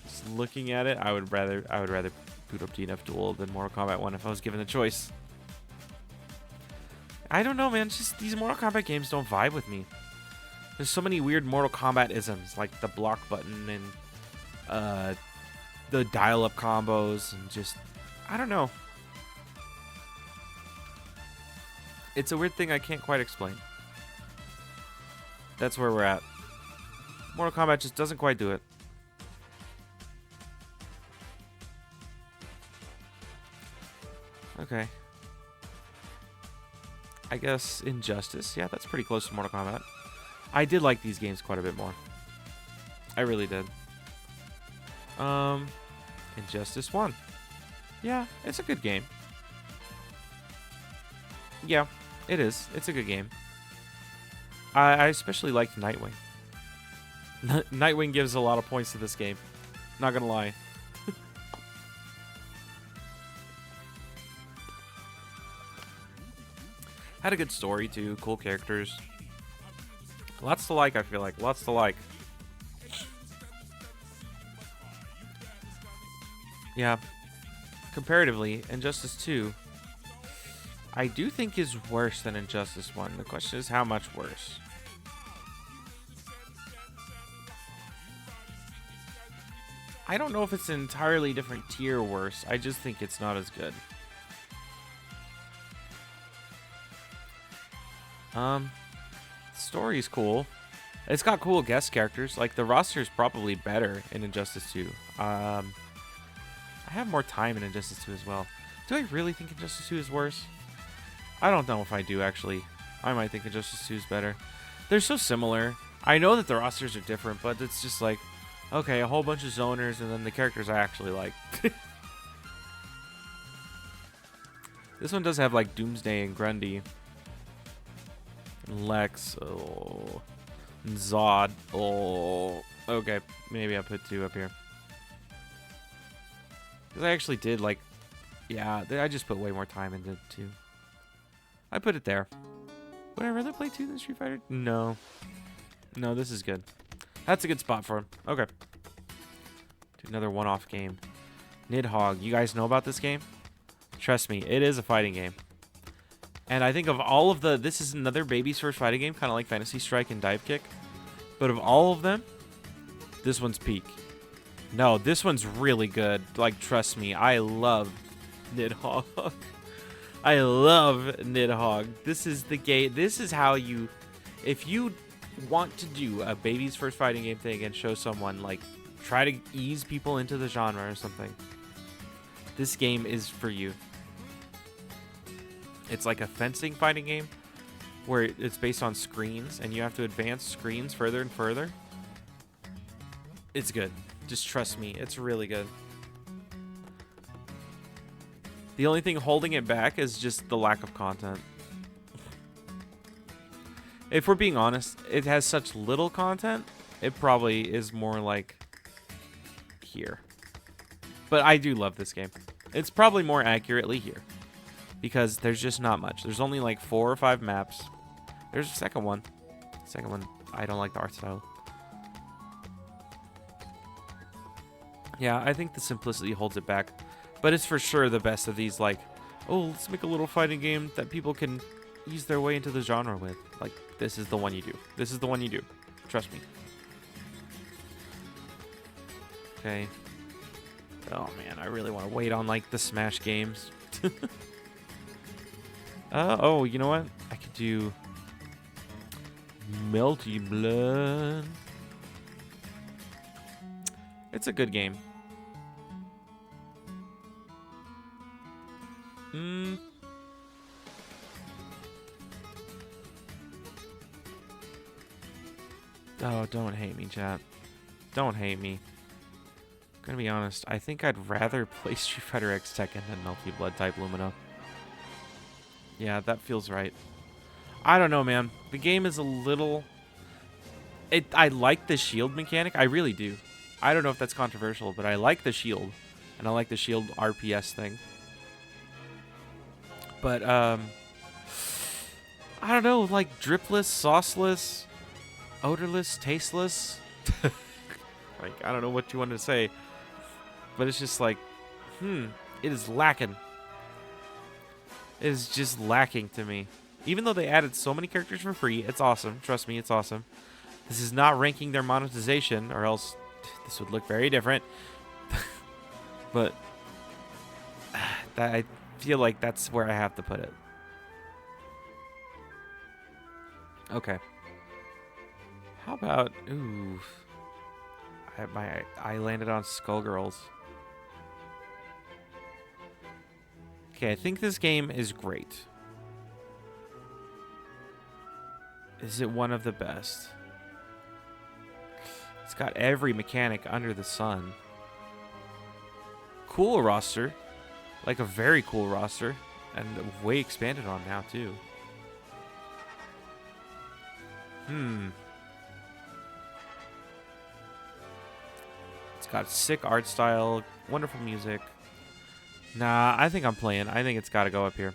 Just looking at it, I would rather boot up DNF Duel than Mortal Kombat 1 if I was given the choice. I don't know, man. Just these Mortal Kombat games don't vibe with me. There's so many weird Mortal Kombat isms, like the block button and the dial-up combos, and just, I don't know. It's a weird thing I can't quite explain. That's where we're at. Mortal Kombat just doesn't quite do it. Okay. I guess Injustice. Yeah, that's pretty close to Mortal Kombat. I did like these games quite a bit more. I really did. Injustice 1. Yeah, it's a good game. Yeah, it is. It's a good game. I especially liked Nightwing. Nightwing gives a lot of points to this game. Not gonna lie. Had a good story too, cool characters. Lots to like, I feel like. Lots to like. Yeah. Comparatively, Injustice 2, I do think is worse than Injustice 1. The question is how much worse. I don't know if it's an entirely different tier worse. I just think it's not as good. Story's cool. It's got cool guest characters. Like, the roster's probably better in Injustice 2. I have more time in Injustice 2 as well. Do I really think Injustice 2 is worse? I don't know if I do, actually. I might think Injustice 2 is better. They're so similar. I know that the rosters are different, but it's just like, okay, a whole bunch of zoners and then the characters I actually like. This one does have, like, Doomsday and Grundy. Lex. Oh. Zod. Oh. Okay, maybe I'll put 2 up here. Because I actually did, like, yeah, I just put way more time into 2. I put it there. Would I rather play 2 than Street Fighter? No. No, this is good. That's a good spot for him. Okay. Do another one-off game. Nidhogg. You guys know about this game? Trust me, it is a fighting game. And I think of all of the... This is another baby's first fighting game, kind of like Fantasy Strike and Dive Kick. But of all of them, this one's peak. No, this one's really good. Like, trust me, I love Nidhogg. I love Nidhogg. This is the game. This is how you... If you want to do a baby's first fighting game thing and show someone, like, try to ease people into the genre or something, this game is for you. It's like a fencing fighting game where it's based on screens and you have to advance screens further and further. It's good. Just trust me. It's really good. The only thing holding it back is just the lack of content. If we're being honest, it has such little content, it probably is more like here. But I do love this game. It's probably more accurately here. Because there's just not much. There's only like 4 or 5 maps. There's a second one. Second one, I don't like the art style. Yeah, I think the simplicity holds it back. But it's for sure the best of these, like, oh, let's make a little fighting game that people can ease their way into the genre with. Like, this is the one you do. This is the one you do. Trust me. Okay. Oh, man, I really want to wait on, like, the Smash games. Oh, you know what? I could do Melty Blood. It's a good game. Oh, don't hate me, chat. Don't hate me. I'm gonna be honest. I think I'd rather play Street Fighter X Tekken than Melty Blood type Lumina. Yeah, that feels right. I don't know, man. The game is a little... I like the shield mechanic. I really do. I don't know if that's controversial, but I like the shield. And I like the shield RPS thing. But, I don't know, like dripless, sauceless, odorless, tasteless. Like, I don't know what you wanted to say. But it's just like, it is lacking. It is just lacking to me. Even though they added so many characters for free, it's awesome. Trust me, it's awesome. This is not ranking their monetization, or else this would look very different. But I feel like that's where I have to put it. Okay. How about... Ooh. I landed on Skullgirls. Okay, I think this game is great. Is it one of the best? It's got every mechanic under the sun. Cool roster. Like a very cool roster. And way expanded on now, too. It's got sick art style, wonderful music. Nah, I think I'm playing. I think it's got to go up here.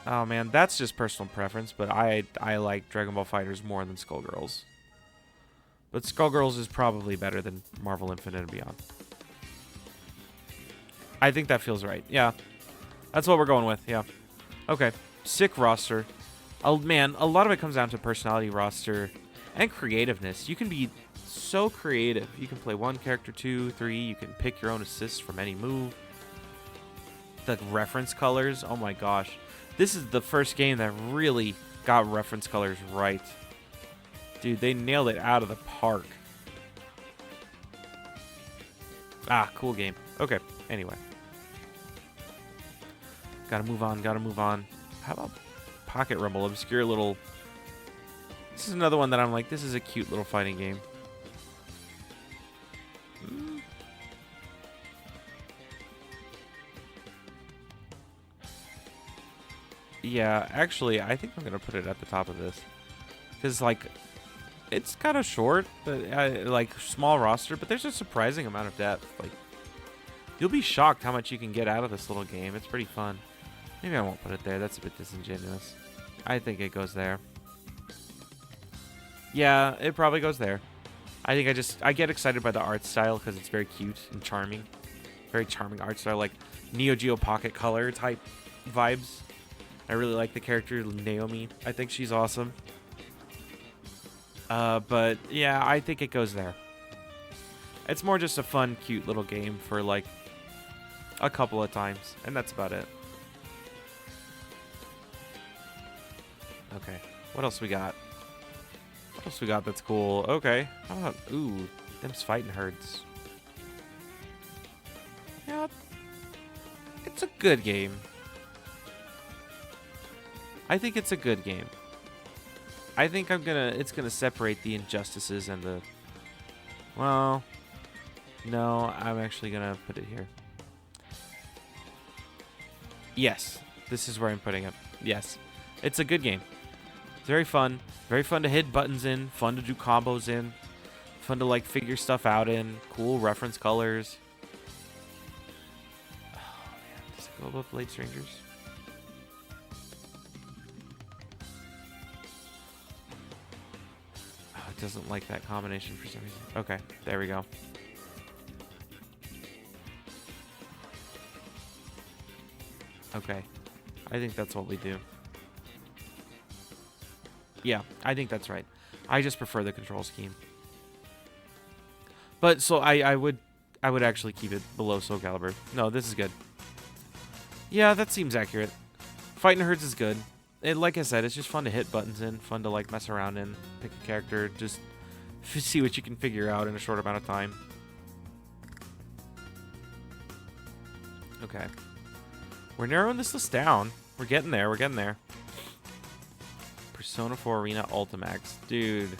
Oh man, that's just personal preference, but I like Dragon Ball FighterZ more than Skullgirls. But Skullgirls is probably better than Marvel Infinite and Beyond. I think that feels right. Yeah. That's what we're going with. Yeah. Okay. Sick roster. Oh man, a lot of it comes down to personality roster and creativeness. You can be so creative. You can play 1 character, 2, 3. You can pick your own assists from any move. The reference colors. Oh my gosh. This is the first game that really got reference colors right. Dude, they nailed it out of the park. Ah, cool game. Okay, anyway. Gotta move on, gotta move on. How about Pocket Rumble? Obscure little... This is another one that I'm like, this is a cute little fighting game. Yeah, actually, I think I'm going to put it at the top of this. Because, like, it's kind of short, but, like, small roster, but there's a surprising amount of depth. Like, you'll be shocked how much you can get out of this little game. It's pretty fun. Maybe I won't put it there. That's a bit disingenuous. I think it goes there. Yeah, it probably goes there. I think I get excited by the art style because it's very cute and charming. Very charming art style, like Neo Geo Pocket Color type vibes. I really like the character Naomi. I think she's awesome. But yeah, I think it goes there. It's more just a fun, cute little game for like a couple of times, and that's about it. Okay, what else we got? What else we got that's cool? Okay, how about, ooh, them's fighting herds. Yeah, it's a good game. I think it's a good game. I think it's gonna separate the injustices and the, well, no, I'm actually gonna put it here. Yes, this is where I'm putting it. Yes, it's a good game. It's very fun to hit buttons in, fun to do combos in, fun to like figure stuff out in, cool reference colors. Oh man, does it go above Blade Strangers? Doesn't like that combination for some reason. Okay, there we go. Okay, I think that's what we do. Yeah, I think that's right. I just prefer the control scheme. But so I would actually keep it below Soul Calibur. No, this is good. Yeah, that seems accurate. Fighting Herds is good. Like I said, it's just fun to hit buttons in, fun to like mess around in, pick a character, just see what you can figure out in a short amount of time. Okay. We're narrowing this list down. We're getting there, we're getting there. Persona 4 Arena Ultimax. Dude.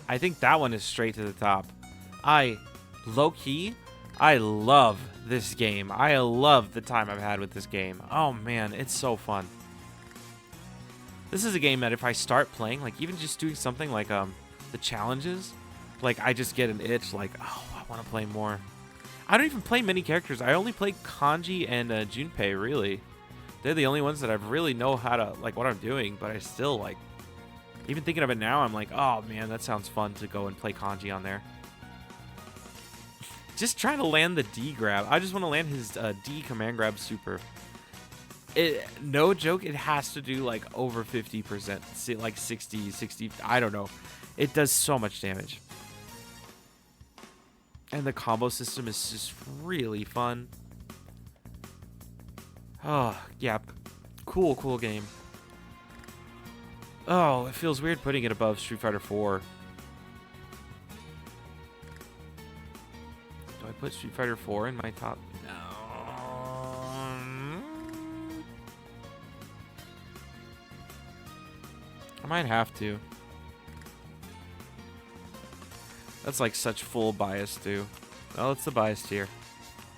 I think that one is straight to the top. Low-key, I love this game. I love the time I've had with this game. Oh man, it's so fun. This is a game that if I start playing, like even just doing something like the challenges, like I just get an itch like, oh, I want to play more. I don't even play many characters. I only play Kanji and Junpei, really. They're the only ones that I really know how to, like what I'm doing, but I still like, even thinking of it now, I'm like, oh man, that sounds fun to go and play Kanji on there. Just trying to land the D grab. I just want to land his D command grab super. No joke, it has to do like over 50%, like 60, I don't know. It does so much damage. And the combo system is just really fun. Oh, yeah. Cool game. Oh, it feels weird putting it above Street Fighter 4. Do I put Street Fighter 4 in my top? No. I might have to. That's like such full bias too. Oh, it's the bias tier.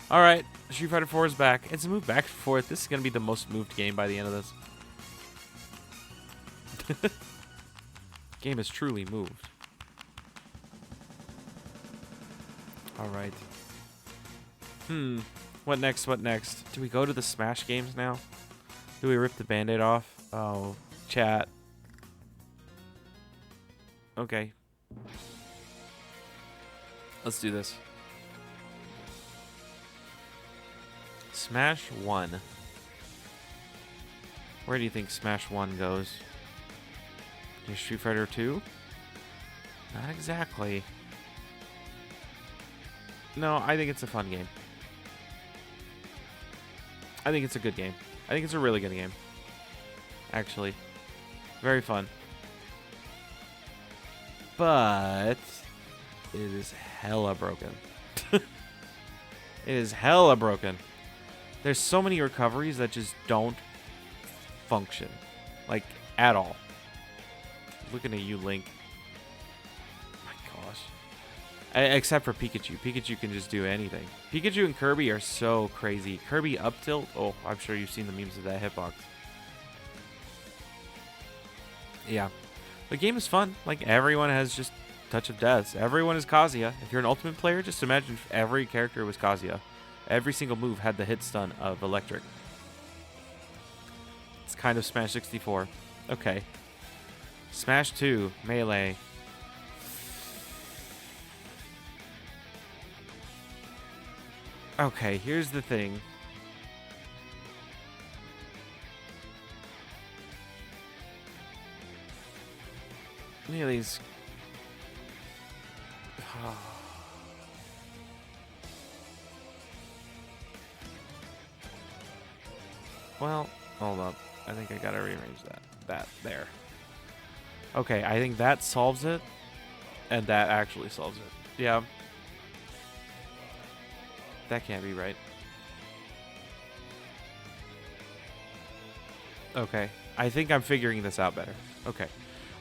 Alright, Street Fighter 4 is back. It's moved back and forth. This is going to be the most moved game by the end of this. Game is truly moved. Alright. What next? What next? Do we go to the Smash games now? Do we rip the band-aid off? Oh, chat. Okay. Let's do this. Smash 1. Where do you think Smash 1 goes? Is Street Fighter 2? Not exactly. No, I think it's a fun game. I think it's a good game. I think it's a really good game. Actually. Very fun. But it is hella broken. It is hella broken. There's so many recoveries that just don't function. Like, at all. Looking at you, Link. My gosh. Except for Pikachu. Pikachu can just do anything. Pikachu and Kirby are so crazy. Kirby up tilt. Oh, I'm sure you've seen the memes of that hitbox. Yeah. The game is fun. Like, everyone has just touch of death. Everyone is Kazuya. If you're an Ultimate player, just imagine if every character was Kazuya. Every single move had the hit stun of Electric. It's kind of Smash 64. Okay. Smash 2, Melee. Okay, here's the thing. Melee's... Well, hold up. I think I gotta rearrange that there. Okay, I think that solves it. And that actually solves it. Yeah. That can't be right. Okay. I think I'm figuring this out better. Okay.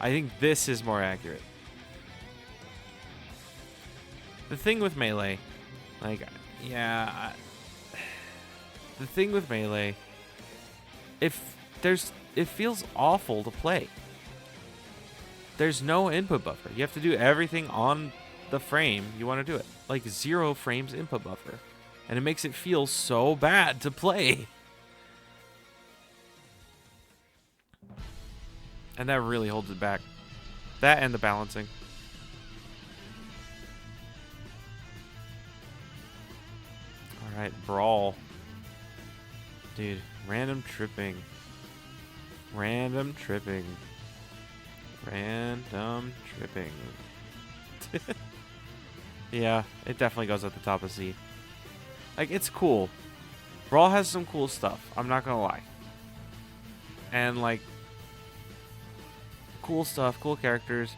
I think this is more accurate. The thing with Melee, like, yeah. The thing with Melee, it feels awful to play. There's no input buffer. You have to do everything on the frame you want to do it. Like 0 frames input buffer. And it makes it feel so bad to play. And that really holds it back. That and the balancing. Alright, Brawl. Dude, random tripping. Random tripping. Random tripping. Yeah, it definitely goes at the top of C. Like, it's cool. Brawl has some cool stuff. I'm not gonna lie. And, like, cool stuff, cool characters.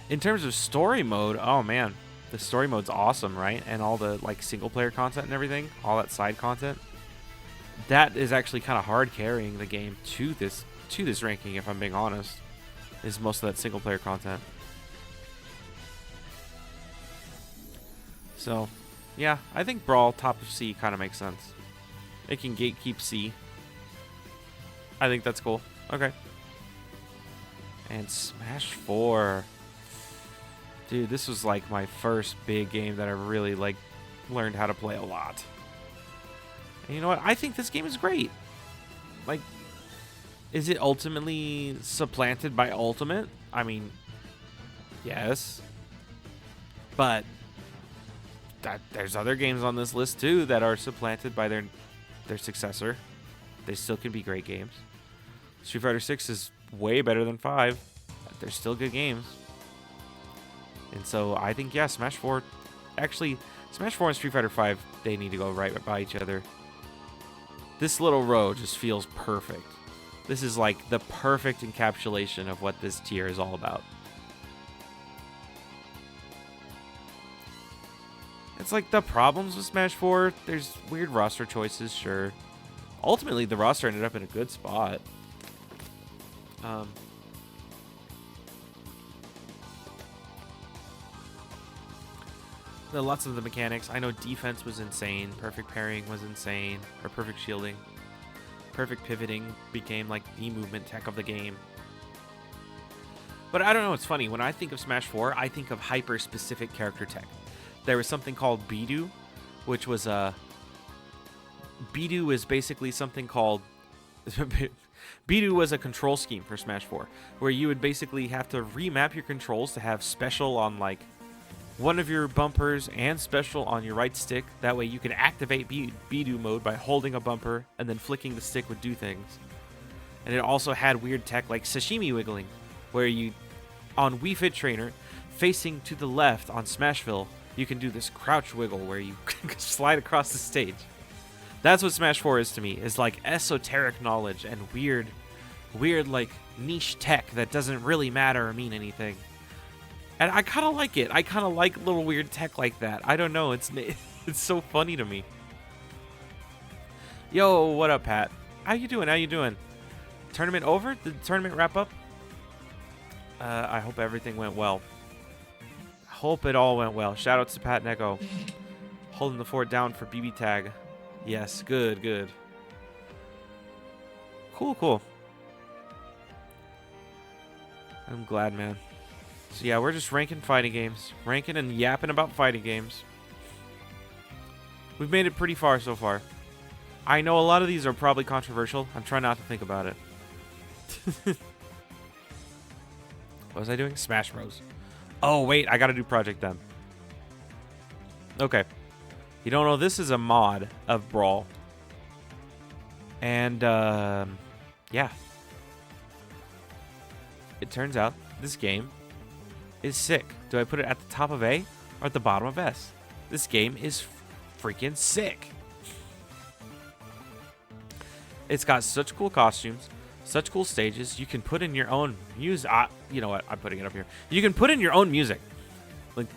In terms of story mode, oh man, the story mode's awesome, right? And all the, like, single-player content and everything, all that side content. That is actually kind of hard carrying the game to this ranking, if I'm being honest. Is most of that single player content. So, yeah, I think Brawl top of C kind of makes sense. It can gatekeep C. I think that's cool. Okay. And Smash 4. Dude, this was like my first big game that I really like learned how to play a lot. And you know what? I think this game is great. Like, is it ultimately supplanted by Ultimate? I mean, yes. But there's other games on this list too that are supplanted by their successor. They still can be great games. Street Fighter 6 is way better than 5. But they're still good games. And so I think, yeah, Smash 4... Actually, Smash 4 and Street Fighter 5, they need to go right by each other. This little row just feels perfect. This is like the perfect encapsulation of what this tier is all about. It's like the problems with Smash 4. There's weird roster choices, sure. Ultimately, the roster ended up in a good spot. Lots of the mechanics. I know defense was insane. Perfect parrying was insane. Or perfect shielding. Perfect pivoting became like the movement tech of the game. But I don't know, it's funny. When I think of Smash 4, I think of hyper-specific character tech. There was something called Bidu, which was a... Bidu is basically something called... Bidu was a control scheme for Smash 4, where you would basically have to remap your controls to have special on, like, one of your bumpers and special on your right stick. That way you can activate Bidu mode by holding a bumper and then flicking the stick would do things. And it also had weird tech like sashimi wiggling, where you, on Wii Fit Trainer, facing to the left on Smashville, you can do this crouch wiggle where you slide across the stage. That's what Smash 4 is to me, is like esoteric knowledge and weird like niche tech that doesn't really matter or mean anything. And I kind of like it. I kind of like little weird tech like that. I don't know. It's so funny to me. Yo, what up, Pat? How you doing? How you doing? Tournament over? Did the tournament wrap up? I hope everything went well. Hope it all went well. Shoutouts to Pat Neko. Holding the fort down for BB Tag. Yes, good. Cool. I'm glad, man. So yeah, we're just ranking fighting games. Ranking and yapping about fighting games. We've made it pretty far so far. I know a lot of these are probably controversial. I'm trying not to think about it. What was I doing? Smash Bros. Oh, wait. I got to do Project M. Okay. You don't know, this is a mod of Brawl. And, yeah. It turns out this game is sick. Do I put it at the top of A or at the bottom of S? This game is freaking sick. It's got such cool costumes, such cool stages. You can put in your own music. You know what? I'm putting it up here. You can put in your own music, like,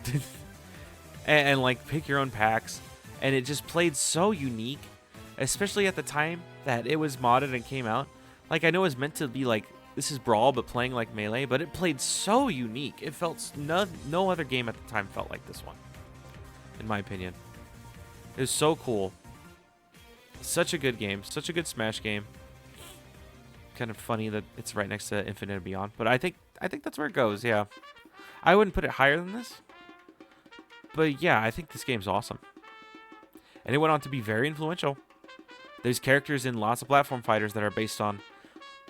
and like pick your own packs. And it just played so unique, especially at the time that it was modded and came out. Like, I know it was meant to be like, this is Brawl, but playing like Melee, but it played so unique. It felt no other game at the time felt like this one, in my opinion. It was so cool. Such a good game. Such a good Smash game. Kind of funny that it's right next to Infinite and Beyond, but I think that's where it goes, yeah. I wouldn't put it higher than this, but yeah, I think this game's awesome. And it went on to be very influential. There's characters in lots of platform fighters that are based on,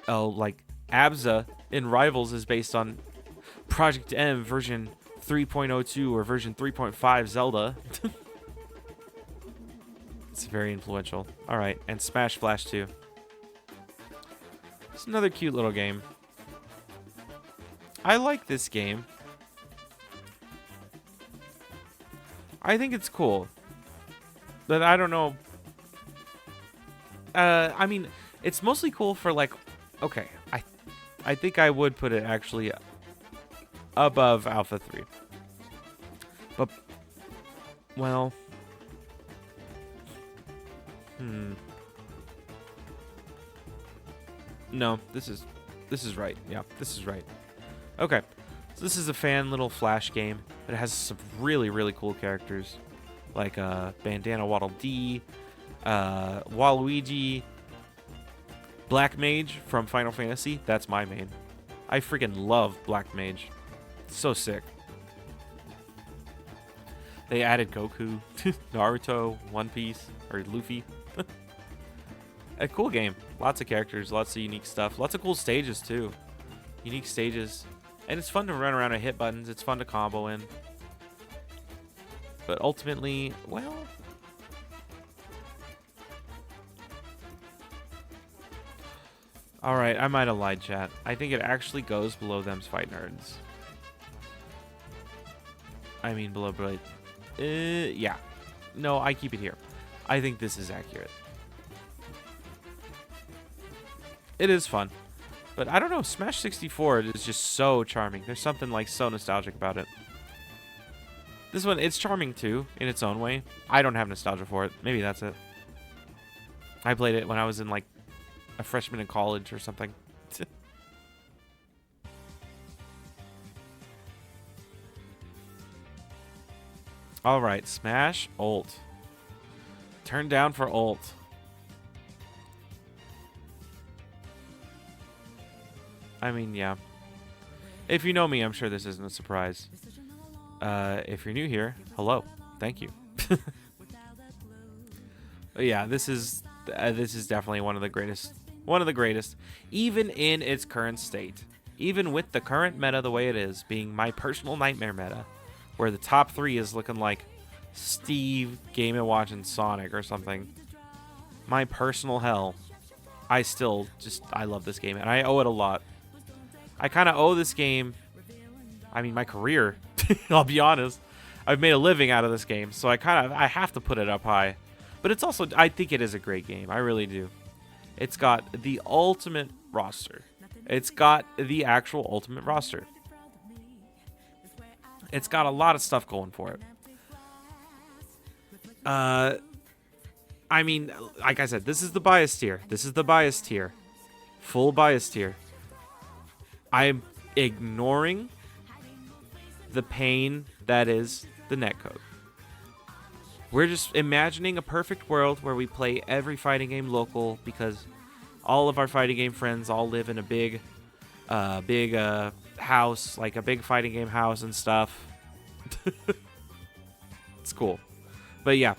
like Abza in Rivals is based on Project M version 3.02 or version 3.5 Zelda. It's very influential. All right, and Smash Flash 2. It's another cute little game. I like this game. I think it's cool. But I don't know. I mean, it's mostly cool for like, okay, I think I would put it actually above Alpha 3. But, well, no, this is right. Yeah, this is right. Okay, so this is a fan little Flash game, but it has some really, really cool characters. Like Bandana Waddle Dee, Waluigi, Black Mage from Final Fantasy. That's my main. I freaking love Black Mage. It's so sick. They added Goku, Naruto, One Piece, or Luffy. A cool game. Lots of characters, lots of unique stuff. Lots of cool stages, too. Unique stages. And it's fun to run around and hit buttons. It's fun to combo in. But ultimately, well, Alright, I might have lied, chat. I think it actually goes below them's fight nerds. I mean, below Blade. Yeah. No, I keep it here. I think this is accurate. It is fun. But I don't know, Smash 64 is just so charming. There's something like so nostalgic about it. This one, it's charming too, in its own way. I don't have nostalgia for it. Maybe that's it. I played it when I was in like a freshman in college or something. All right, Smash ult. Turn down for ult. I mean, yeah. If you know me, I'm sure this isn't a surprise. If you're new here, hello. Thank you. But yeah, this is definitely one of the greatest. One of the greatest, even in its current state. Even with the current meta the way it is, being my personal nightmare meta, where the top 3 is looking like Steve, Game & Watch, and Sonic or something. My personal hell. I love this game, and I owe it a lot. I kind of owe this game, I mean, my career. I'll be honest. I've made a living out of this game, so I have to put it up high. But it's also, I think it is a great game. I really do. It's got the ultimate roster. It's got the actual ultimate roster. It's got a lot of stuff going for it. I mean, like I said, this is the bias tier. This is the bias tier. Full bias tier. I'm ignoring the pain that is the netcode. We're just imagining a perfect world where we play every fighting game local because all of our fighting game friends all live in a big house, like a big fighting game house and stuff. It's cool. But yeah,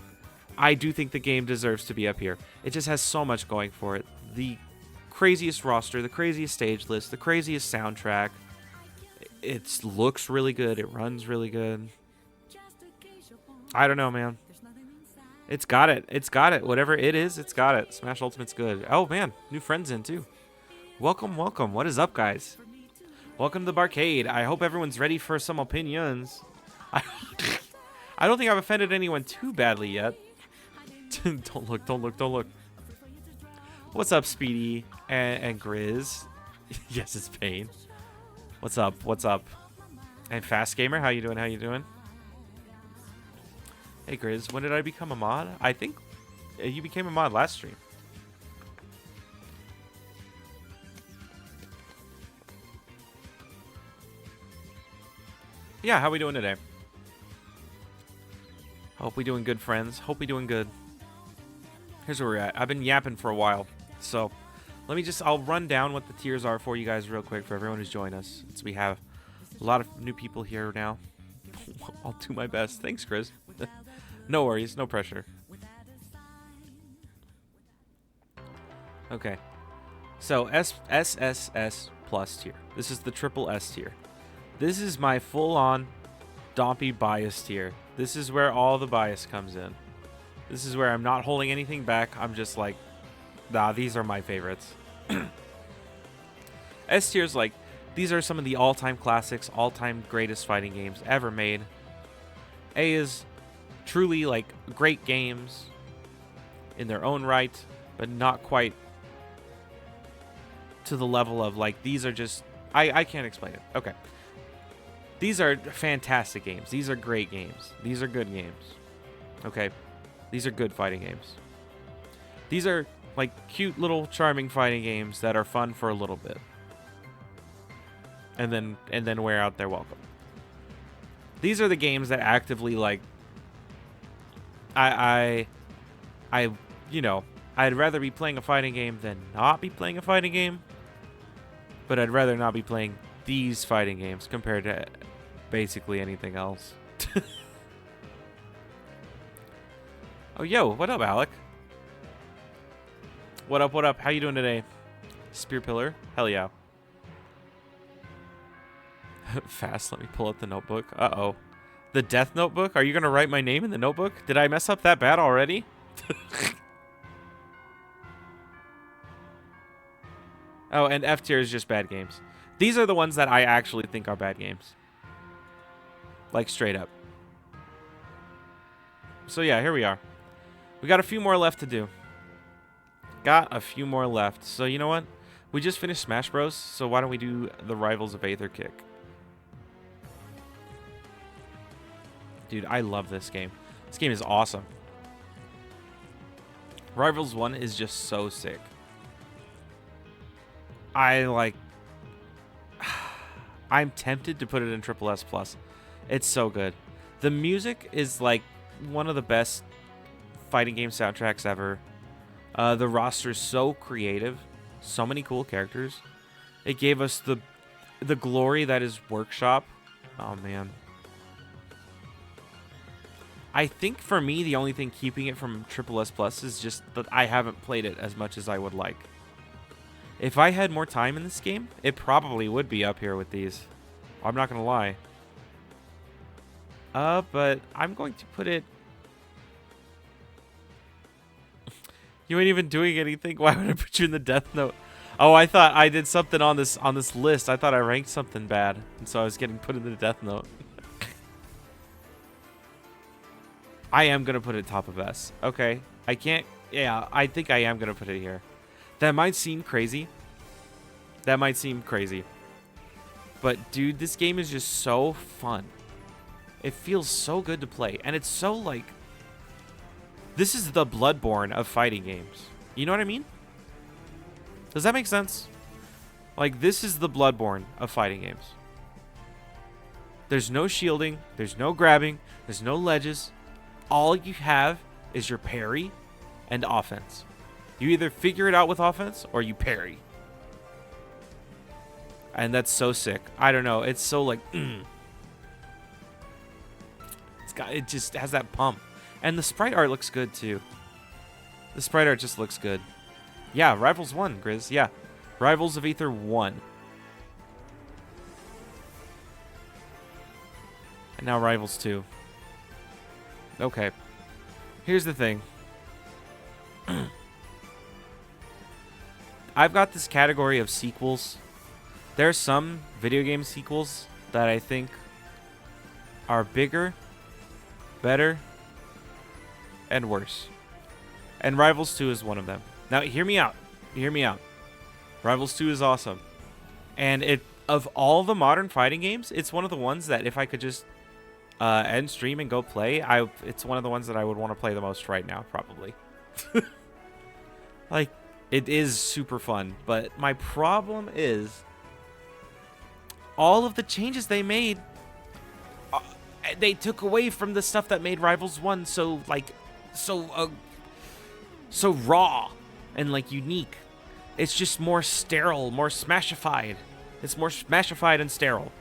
I do think the game deserves to be up here. It just has so much going for it. The craziest roster, the craziest stage list, the craziest soundtrack. It looks really good. It runs really good. I don't know, man. It's got it. It's got it. Whatever it is, it's got it. Smash Ultimate's good. Oh, man. New friends in, too. Welcome, welcome. What is up, guys? Welcome to the barcade. I hope everyone's ready for some opinions. I don't think I've offended anyone too badly yet. Don't look, don't look, don't look. What's up, Speedy and Grizz? Yes, it's Pain. What's up? What's up? And Fast Gamer, how you doing? How you doing? Hey, Grizz, when did I become a mod? I think you became a mod last stream. Yeah, how we doing today? Hope we doing good, friends. Hope we doing good. Here's where we're at. I've been yapping for a while, so I'll run down what the tiers are for you guys real quick for everyone who's joined us. Since we have a lot of new people here now. I'll do my best. Thanks, Chris. No worries, no pressure. Okay. So SSS plus tier. This is the triple S tier. This is my full-on Dompie bias tier. This is where all the bias comes in. This is where I'm not holding anything back. I'm just like, nah, these are my favorites. S tier's like, these are some of the all-time classics, all-time greatest fighting games ever made. A is truly like great games in their own right, but not quite to the level of like, these are just, I can't explain it. Okay. These are fantastic games. These are great games. These are good games. Okay. These are good fighting games. These are like cute little charming fighting games that are fun for a little bit. And then wear out their welcome. These are the games that actively like you know, I'd rather be playing a fighting game than not be playing a fighting game. But I'd rather not be playing these fighting games compared to basically anything else. Oh, yo, what up, Alec? What up, what up? How you doing today? Spear Pillar? Hell yeah. Fast, let me pull up the notebook. Uh-oh. The Death Notebook? Are you going to write my name in the notebook? Did I mess up that bad already? Oh, and F tier is just bad games. These are the ones that I actually think are bad games. Like, straight up. So, yeah, here we are. We got a few more left to do. Got a few more left. So, you know what? We just finished Smash Bros. So, why don't we do the Rivals of Aether Kick? Dude, I love this game. This game is awesome. Rivals 1 is just so sick. I'm tempted to put it in Triple S Plus. It's so good. The music is like one of the best fighting game soundtracks ever. The roster is so creative. So many cool characters. It gave us the glory that is Workshop. Oh, man. I think for me, the only thing keeping it from Triple S Plus is just that I haven't played it as much as I would like. If I had more time in this game, it probably would be up here with these. I'm not going to lie. But I'm going to put it... You ain't even doing anything. Why would I put you in the Death Note? Oh, I thought I did something on this list. I thought I ranked something bad, and so I was getting put in the Death Note. I am going to put it top of S. Okay. I can't... Yeah, I think I am going to put it here. That might seem crazy. But, dude, this game is just so fun. It feels so good to play. And it's so, like... This is the Bloodborne of fighting games. You know what I mean? Does that make sense? Like, this is the Bloodborne of fighting games. There's no shielding. There's no grabbing. There's no ledges. All you have is your parry and offense. You either figure it out with offense or you parry. And that's so sick. I don't know. It's so like... It just has that pump. And the sprite art looks good too. The sprite art just looks good. Yeah, Rivals 1, Grizz. Yeah. Rivals of Aether 1. And now Rivals 2. Okay. Here's the thing. I've got this category of sequels. There are some video game sequels that I think are bigger, better, and worse. And Rivals 2 is one of them. Now, hear me out. Hear me out. Rivals 2 is awesome. And of all the modern fighting games, it's one of the ones that if I could just end stream and go play, it's one of the ones that I would want to play the most right now, probably. Like, it is super fun. But my problem is all of the changes they made, they took away from the stuff that made Rivals 1 so, like, so raw and, like, unique. It's just more sterile, more smashified. It's more smashified and sterile.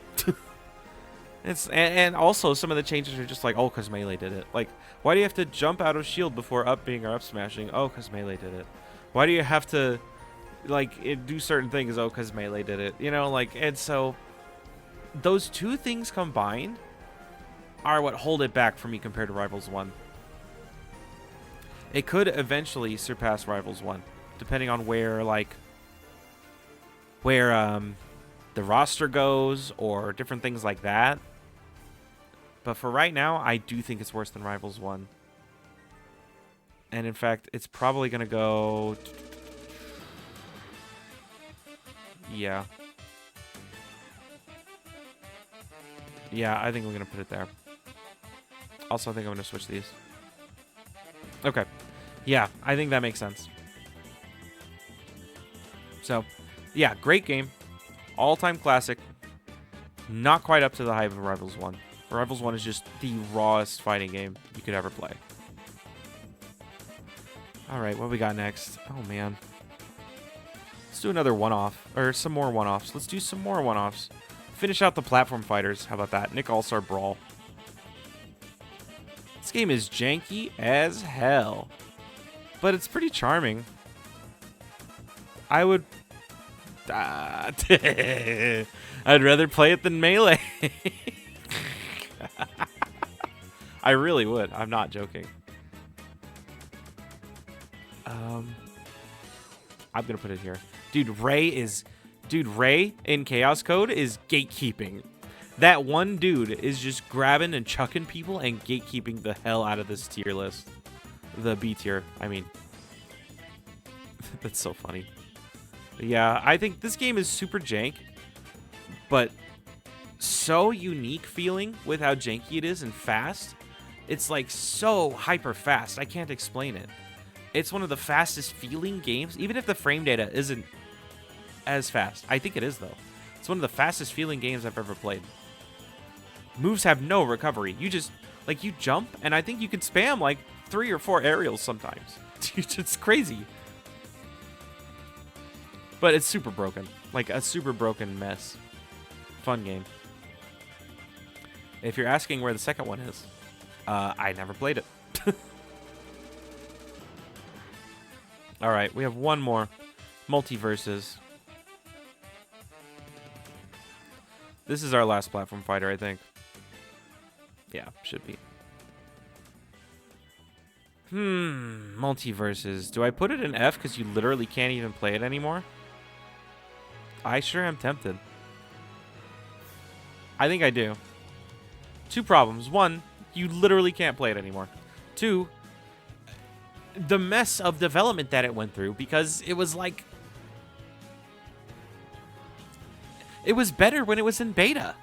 And also some of the changes are just like, oh, because Melee did it. Like, why do you have to jump out of shield before up being or up smashing? Oh, because Melee did it. Why do you have to, like, do certain things? Oh, because Melee did it. You know, like, and so those two things combined are what hold it back for me compared to Rivals 1. It could eventually surpass Rivals 1, depending on where the roster goes or different things like that. But for right now, I do think it's worse than Rivals 1. And in fact, it's probably going to go... Yeah. Yeah, I think we're going to put it there. Also, I think I'm going to switch these. Okay. Yeah, I think that makes sense. So, yeah, great game. All-time classic. Not quite up to the hype of Rivals 1. Rivals 1 is just the rawest fighting game you could ever play. Alright, what we got next? Oh, man. Let's do another one-off. Or some more one-offs. Let's do some more one-offs. Finish out the platform fighters. How about that? Nick All-Star Brawl. This game is janky as hell. But it's pretty charming. I would... I'd rather play it than Melee. I really would. I'm not joking. I'm going to put it here. Dude, Ray in Chaos Code is gatekeeping. That one dude is just grabbing and chucking people and gatekeeping the hell out of this tier list. The B tier, I mean. That's so funny. Yeah, I think this game is super jank, but so unique feeling with how janky it is and fast. It's like so hyper fast. I can't explain it. It's one of the fastest feeling games, even if the frame data isn't as fast. I think it is, though. It's one of the fastest feeling games I've ever played. Moves have no recovery. You just, like, you jump, and I think you can spam, like, 3 or 4 aerials sometimes. It's crazy. But it's super broken. Like, a super broken mess. Fun game. If you're asking where the second one is, I never played it. All right, we have one more. Multiverses. This is our last platform fighter, I think. Yeah, should be. Multiverses. Do I put it in F because you literally can't even play it anymore? I sure am tempted. I think I do. 2 problems. 1, you literally can't play it anymore. 2, the mess of development that it went through, because it was like... It was better when it was in beta.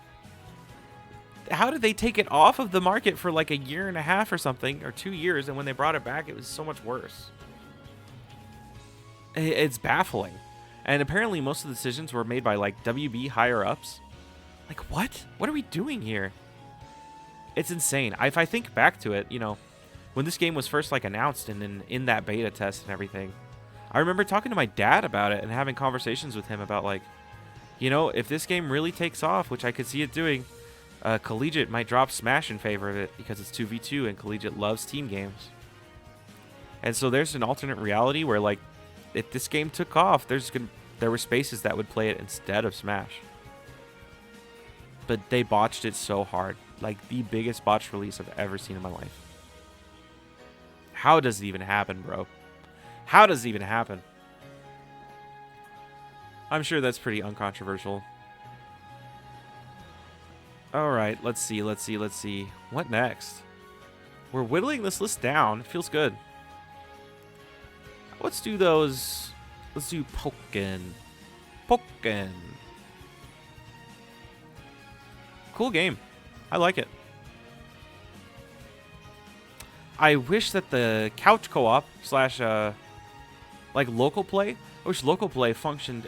How did they take it off of the market for like a year and a half or something, or 2 years, and when they brought it back, it was so much worse? It's baffling. And apparently most of the decisions were made by like WB higher-ups. Like, what? What are we doing here? It's insane. If I think back to it, you know, when this game was first like announced and in that beta test and everything, I remember talking to my dad about it and having conversations with him about like, you know, if this game really takes off, which I could see it doing, Collegiate might drop Smash in favor of it because it's 2v2 and Collegiate loves team games. And so there's an alternate reality where like, if this game took off, there were spaces that would play it instead of Smash. But they botched it so hard. Like the biggest botched release I've ever seen in my life. How does it even happen, bro? How does it even happen? I'm sure that's pretty uncontroversial. Alright, let's see. What next? We're whittling this list down. It feels good. Let's do those. Let's do Pokken. Cool game. I like it. I wish that the couch co-op slash like local play, I wish local play functioned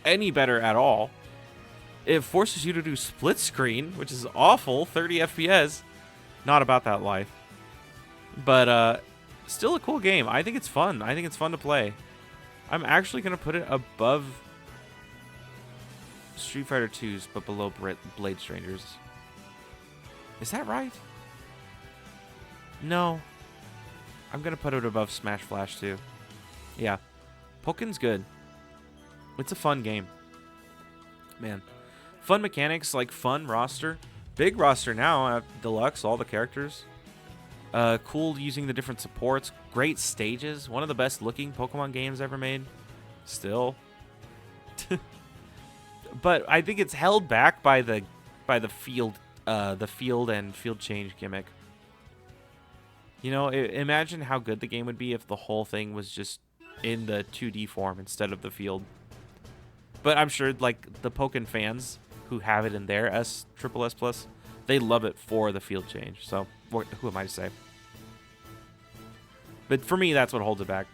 any better at all. It forces you to do split screen, which is awful. 30 FPS. Not about that life. But still a cool game. I think it's fun. I think it's fun to play. I'm actually going to put it above Street Fighter 2's, but below Blade Strangers. Is that right? No. I'm going to put it above Smash Flash 2. Yeah. Pokken's good. It's a fun game. Man. Fun mechanics, like fun roster. Big roster now at Deluxe, all the characters. Cool using the different supports. Great stages. One of the best looking Pokemon games ever made. Still. But I think it's held back by the field and field change gimmick. You know, imagine how good the game would be if the whole thing was just in the 2D form instead of the field. But I'm sure like the Pokken fans who have it in their Triple S Plus, they love it for the field change. So who am I to say? But for me, that's what holds it back.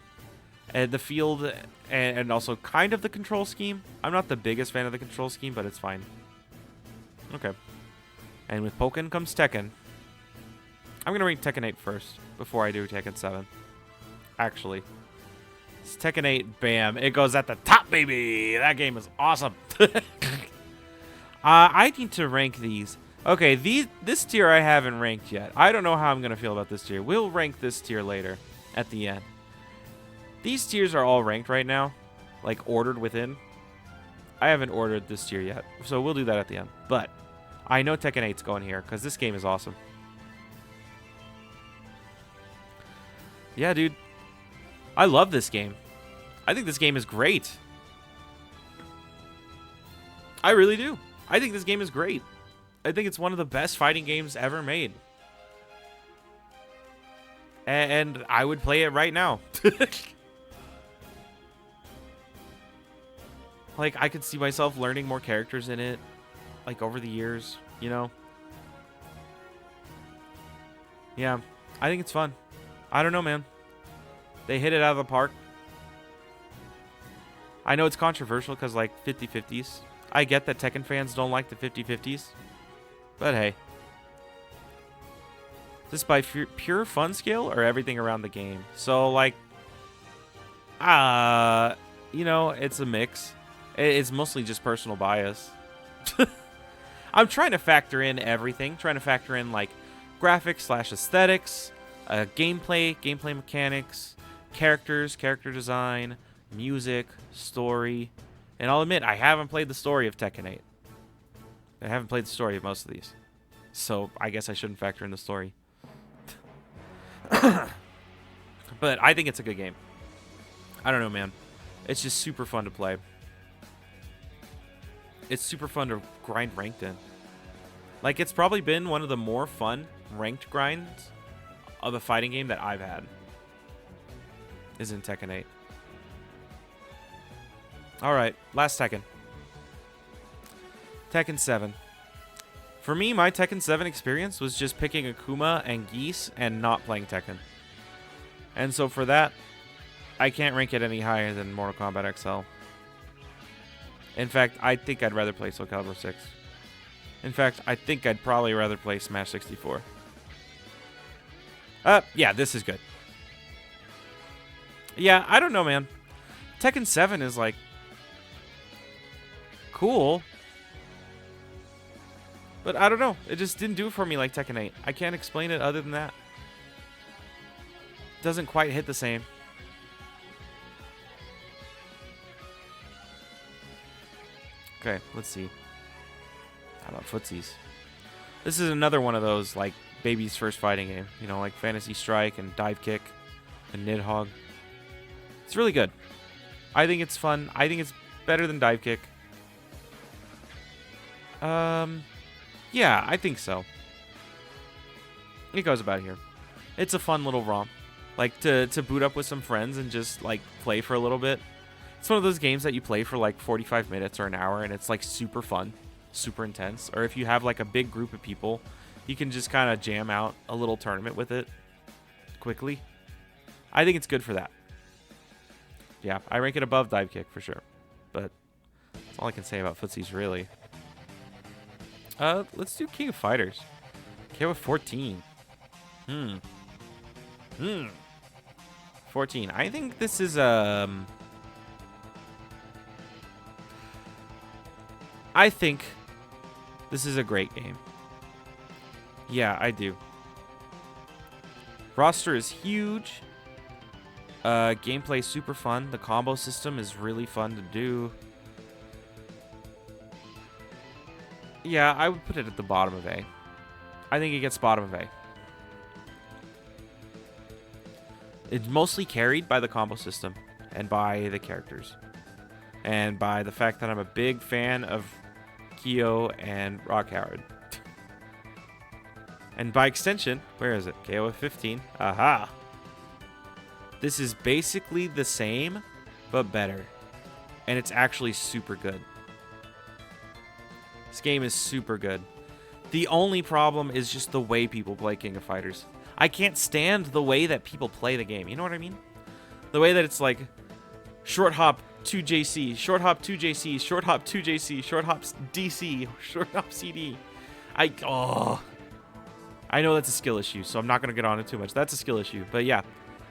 And the field and also kind of the control scheme. I'm not the biggest fan of the control scheme, but it's fine. Okay. And with Pokken comes Tekken. I'm going to rank Tekken 8 first before I do Tekken 7. Actually. It's Tekken 8, bam. It goes at the top, baby. That game is awesome. I need to rank these. Okay, this tier I haven't ranked yet. I don't know how I'm going to feel about this tier. We'll rank this tier later at the end. These tiers are all ranked right now, like ordered within. I haven't ordered this tier yet, so we'll do that at the end. But I know Tekken 8's going here because this game is awesome. Yeah, dude. I love this game. I think this game is great. I really do. I think this game is great. I think it's one of the best fighting games ever made. And I would play it right now. Like, I could see myself learning more characters in it, like, over the years, you know? Yeah, I think it's fun. I don't know, man. They hit it out of the park. I know it's controversial because, like, 50-50s. I get that Tekken fans don't like the 50-50s. But hey. Is this by pure fun scale or everything around the game? So, like, you know, it's a mix. It's mostly just personal bias. I'm trying to factor in everything. Trying to factor in, like, graphics / aesthetics, gameplay mechanics, characters, character design, music, story. And I'll admit, I haven't played the story of Tekken 8. I haven't played the story of most of these. So I guess I shouldn't factor in the story. But I think it's a good game. I don't know, man. It's just super fun to play. It's super fun to grind ranked in. Like, it's probably been one of the more fun ranked grinds of a fighting game that I've had. Is in Tekken 8. Alright, last Tekken. Tekken 7. For me, my Tekken 7 experience was just picking Akuma and Geese and not playing Tekken. And so for that, I can't rank it any higher than Mortal Kombat XL. In fact, I think I'd rather play Soul Calibur 6. In fact, I think I'd probably rather play Smash 64. Yeah, this is good. Yeah, I don't know, man. Tekken 7 is, like, cool. But I don't know. It just didn't do it for me like Tekken 8. I can't explain it other than that. Doesn't quite hit the same. Okay, let's see. How about footsies? This is another one of those, like, baby's first fighting game. You know, like Fantasy Strike and Dive Kick and Nidhogg. It's really good. I think it's fun. I think it's better than Dive Kick. Yeah, I think so. It goes about here. It's a fun little romp. Like, to boot up with some friends and just, like, play for a little bit. It's one of those games that you play for, like, 45 minutes or an hour, and it's, like, super fun. Super intense. Or if you have, like, a big group of people, you can just kind of jam out a little tournament with it quickly. I think it's good for that. Yeah, I rank it above Dive Kick for sure. But that's all I can say about footsies, really. Let's do King of Fighters. KO 14. 14. I think this is I think this is a great game. Yeah, I do. Roster is huge. Gameplay super fun. The combo system is really fun to do. Yeah, I would put it at the bottom of A. I think it gets bottom of A. It's mostly carried by the combo system and by the characters. And by the fact that I'm a big fan of Kyo and Rock Howard. And by extension, where is it? KO 15. Aha! This is basically the same, but better. And it's actually super good. This game is super good. The only problem is just the way people play King of Fighters. I can't stand the way that people play the game. You know what I mean? The way that it's like short hop 2JC, short hop 2JC, short hop 2JC, short hop DC, short hop CD. I know that's a skill issue, so I'm not going to get on it too much. That's a skill issue. But yeah,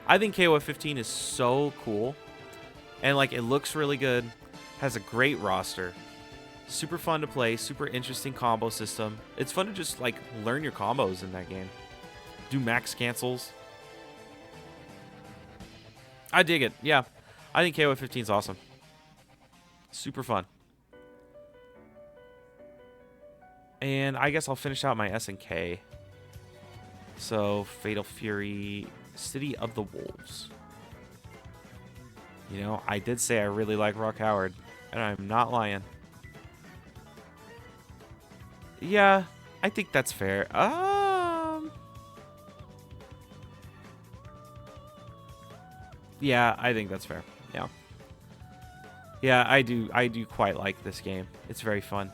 I think KOF 15 is so cool. And like, it looks really good. Has a great roster. Super fun to play. Super interesting combo system. It's fun to just like learn your combos in that game. Do max cancels. I dig it. Yeah. I think KOF 15 is awesome. Super fun. And I guess I'll finish out my S and K. So, Fatal Fury, City of the Wolves. You know, I did say I really like Rock Howard, and I'm not lying. Yeah, I think that's fair. Yeah, I think that's fair. Yeah. Yeah, I do quite like this game. It's very fun.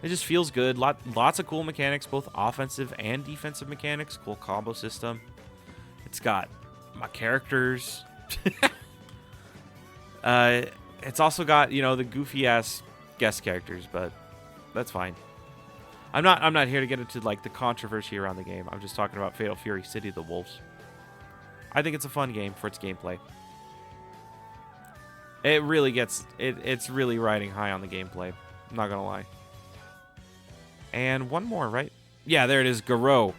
It just feels good. Lots of cool mechanics, both offensive and defensive mechanics. Cool combo system. It's got my characters. It's also got, you know, the goofy ass guest characters, but that's fine. I'm not here to get into like the controversy around the game. I'm just talking about Fatal Fury City of the Wolves. I think it's a fun game for its gameplay. It really gets it's really riding high on the gameplay. I'm not gonna lie. And one more, right? Yeah, there it is, Garou.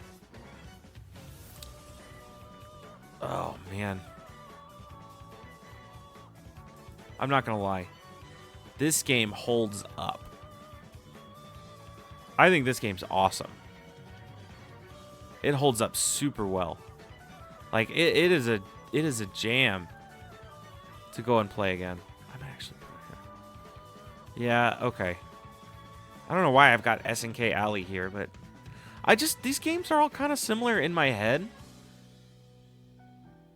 Oh man. I'm not gonna lie. This game holds up. I think this game's awesome. It holds up super well. Like it is a jam to go and play again. I'm actually here. Yeah, okay. I don't know why I've got SNK Alley here, but these games are all kind of similar in my head.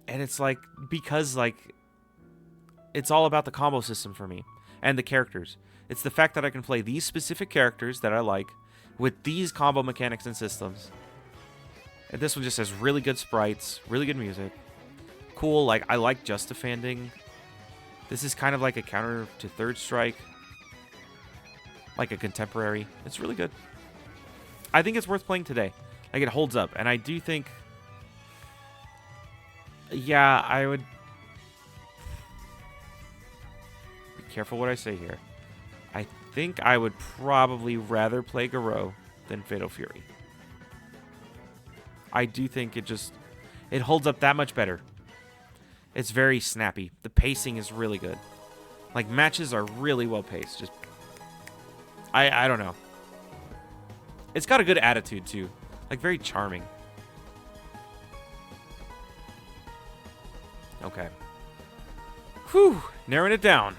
And it's like, because like it's all about the combo system for me and the characters. It's the fact that I can play these specific characters that I like with these combo mechanics and systems. And this one just has really good sprites, really good music. Cool, like I like just defending. This is kind of like a counter to Third Strike. Like a contemporary. It's really good. I think it's worth playing today. Like, it holds up. And I do think... Yeah, I would... Be careful what I say here. I think I would probably rather play Garou than Fatal Fury. I do think it holds up that much better. It's very snappy. The pacing is really good. Like, matches are really well paced. Just... I don't know. It's got a good attitude, too. Like, very charming. Okay. Whew. Narrowing it down.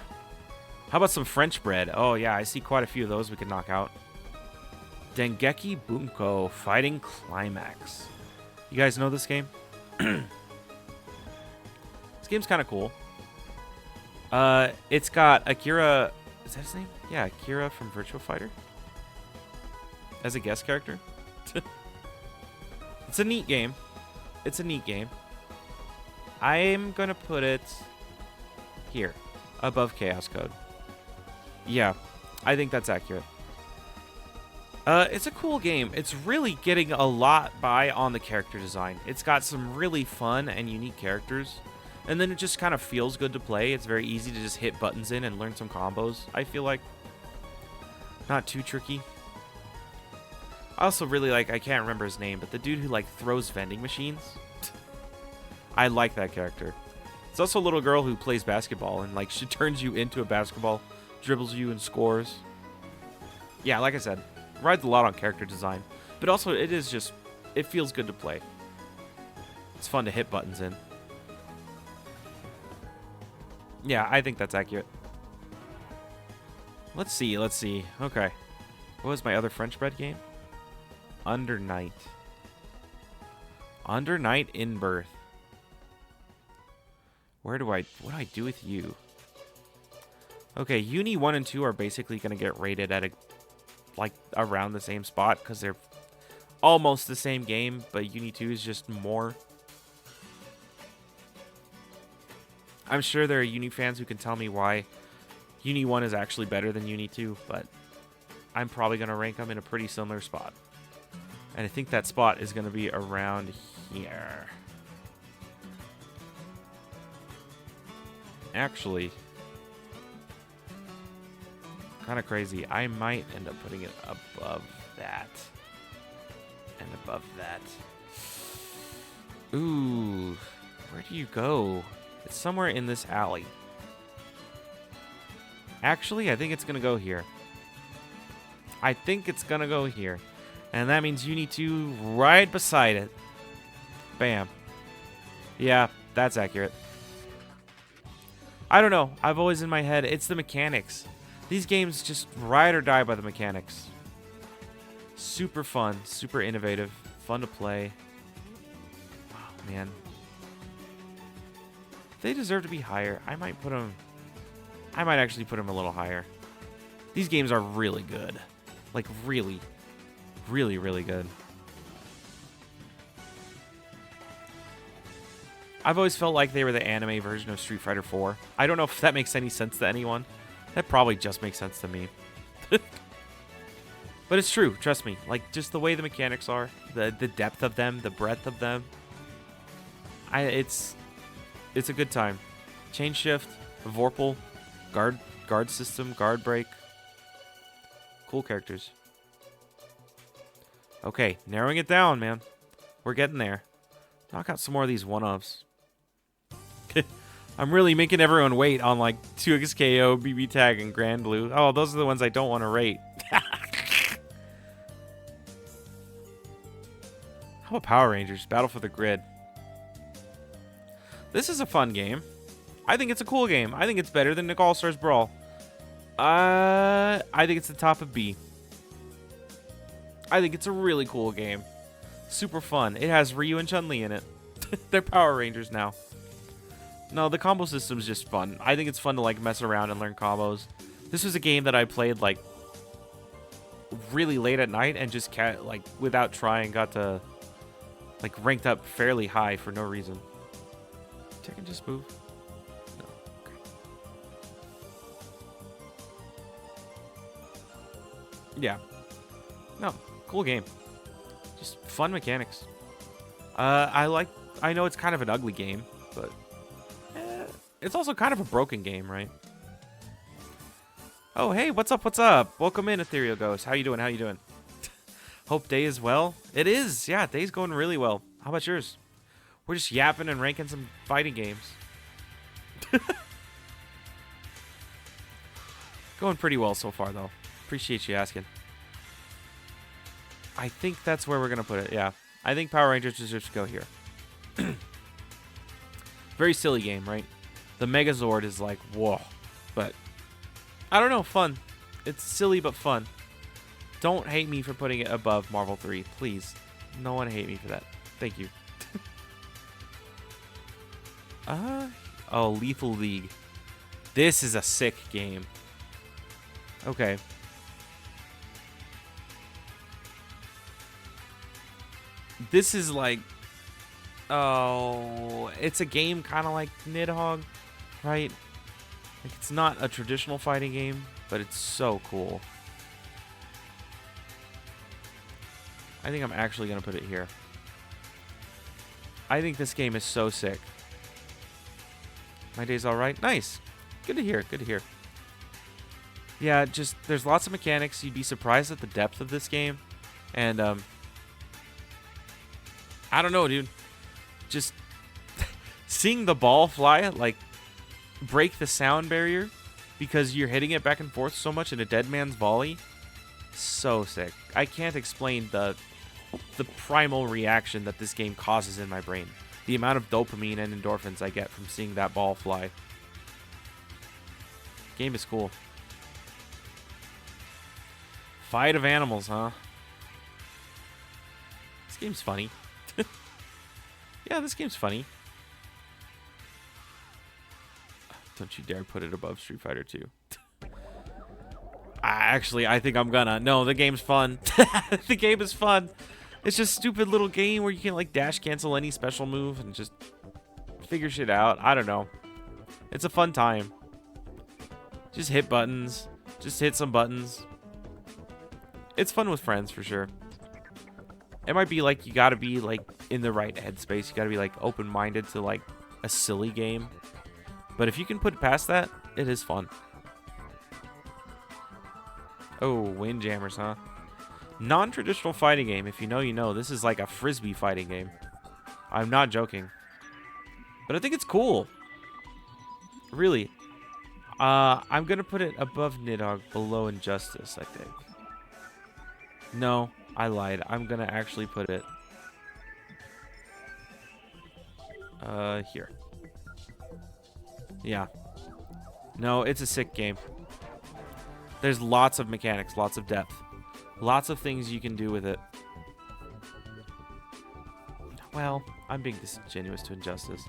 How about some French bread? Oh, yeah, I see quite a few of those we could knock out. Dengeki Bunko Fighting Climax. You guys know this game? This game's kind of cool. It's got Akira... Is that his name? Yeah, Akira from Virtua Fighter. As a guest character. It's a neat game. It's a neat game. I'm going to put it here, above Chaos Code. Yeah, I think that's accurate. It's a cool game. It's really getting a lot by on the character design. It's got some really fun and unique characters. And then it just kind of feels good to play. It's very easy to just hit buttons in and learn some combos, I feel like. Not too tricky. I also really like, I can't remember his name, but the dude who like throws vending machines. I like that character. It's also a little girl who plays basketball and like she turns you into a basketball, dribbles you and scores. Yeah, like I said, rides a lot on character design, but also it is just, it feels good to play. It's fun to hit buttons in. Yeah, I think that's accurate. Let's see. Okay. What was my other French bread game? Under Night. Under Night in Birth. What do I do with you? Okay, Uni 1 and 2 are basically going to get rated at like around the same spot because they're almost the same game, but Uni 2 is just more. I'm sure there are Uni fans who can tell me why Uni 1 is actually better than Uni 2, but I'm probably going to rank them in a pretty similar spot. And I think that spot is going to be around here. Actually, kind of crazy. I might end up putting it above that. And above that. Ooh, where do you go? It's somewhere in this alley. Actually, I think it's going to go here. I think it's going to go here. And that means Uni 2 right beside it. Bam. Yeah, that's accurate. I don't know. I've always in my head, it's the mechanics. These games just ride or die by the mechanics. Super fun, super innovative, fun to play. Oh, man. They deserve to be higher. I might actually put them a little higher. These games are really good. Like, really, really, really good. I've always felt like they were the anime version of Street Fighter 4. I don't know if that makes any sense to anyone. That probably just makes sense to me. But it's true, trust me. Like, just the way the mechanics are, the depth of them, the breadth of them. It's a good time. Chain shift, Vorpal, guard system, guard break. Cool characters. Okay, narrowing it down, man. We're getting there. Knock out some more of these one-offs. I'm really making everyone wait on like 2XKO, BB Tag, and Grand Blue. Oh, those are the ones I don't want to rate. How about Power Rangers? Battle for the Grid. This is a fun game. I think it's a cool game. I think it's better than Nick All-Stars Brawl. I think it's the top of B. I think it's a really cool game. Super fun. It has Ryu and Chun-Li in it. They're Power Rangers now. No, the combo system's just fun. I think it's fun to like mess around and learn combos. This was a game that I played like really late at night and just like without trying got to like ranked up fairly high for no reason. Check and just move. No. Okay. Yeah. No, cool game. Just fun mechanics. I know it's kind of an ugly game, but it's also kind of a broken game, right? Oh, hey, what's up? What's up? Welcome in, Ethereal Ghost. How you doing? How you doing? Hope day is well. It is. Yeah, day's going really well. How about yours? We're just yapping and ranking some fighting games. Going pretty well so far, though. Appreciate you asking. I think that's where we're going to put it. Yeah. I think Power Rangers deserves to go here. Very silly game, right? The Megazord is like, whoa. But, I don't know, fun. It's silly but fun. Don't hate me for putting it above Marvel 3, please. No one hate me for that. Thank you. Oh, Lethal League. This is a sick game. Okay. This is like... Oh, it's a game kind of like Nidhogg, right? Like it's not a traditional fighting game, but it's so cool. I think I'm actually going to put it here. I think this game is so sick. My day's all right. Nice. Good to hear. Good to hear. Yeah, just there's lots of mechanics. You'd be surprised at the depth of this game. And I don't know, dude. Just seeing the ball fly, like break the sound barrier because you're hitting it back and forth so much in a dead man's volley. So sick. I can't explain the primal reaction that this game causes in my brain. The amount of dopamine and endorphins I get from seeing that ball fly. Game is cool. Fight of animals, huh? This game's funny. Yeah, this game's funny. Don't you dare put it above Street Fighter 2. Actually, I think I'm gonna. No, the game's fun. The game is fun. It's just a stupid little game where you can like dash cancel any special move and just figure shit out. I don't know. It's a fun time. Just hit buttons. Just hit some buttons. It's fun with friends for sure. It might be like you gotta be like in the right headspace. You gotta be like open-minded to like a silly game. But if you can put past that, it is fun. Oh, Windjammers, huh? Non-traditional fighting game. If you know, you know. This is like a frisbee fighting game. I'm not joking. But I think it's cool. Really. I'm gonna put it above Nidhogg, below Injustice, I think. No, I lied. I'm gonna actually put it here. Yeah. No, it's a sick game. There's lots of mechanics, lots of depth. Lots of things you can do with it. Well, I'm being disingenuous to Injustice.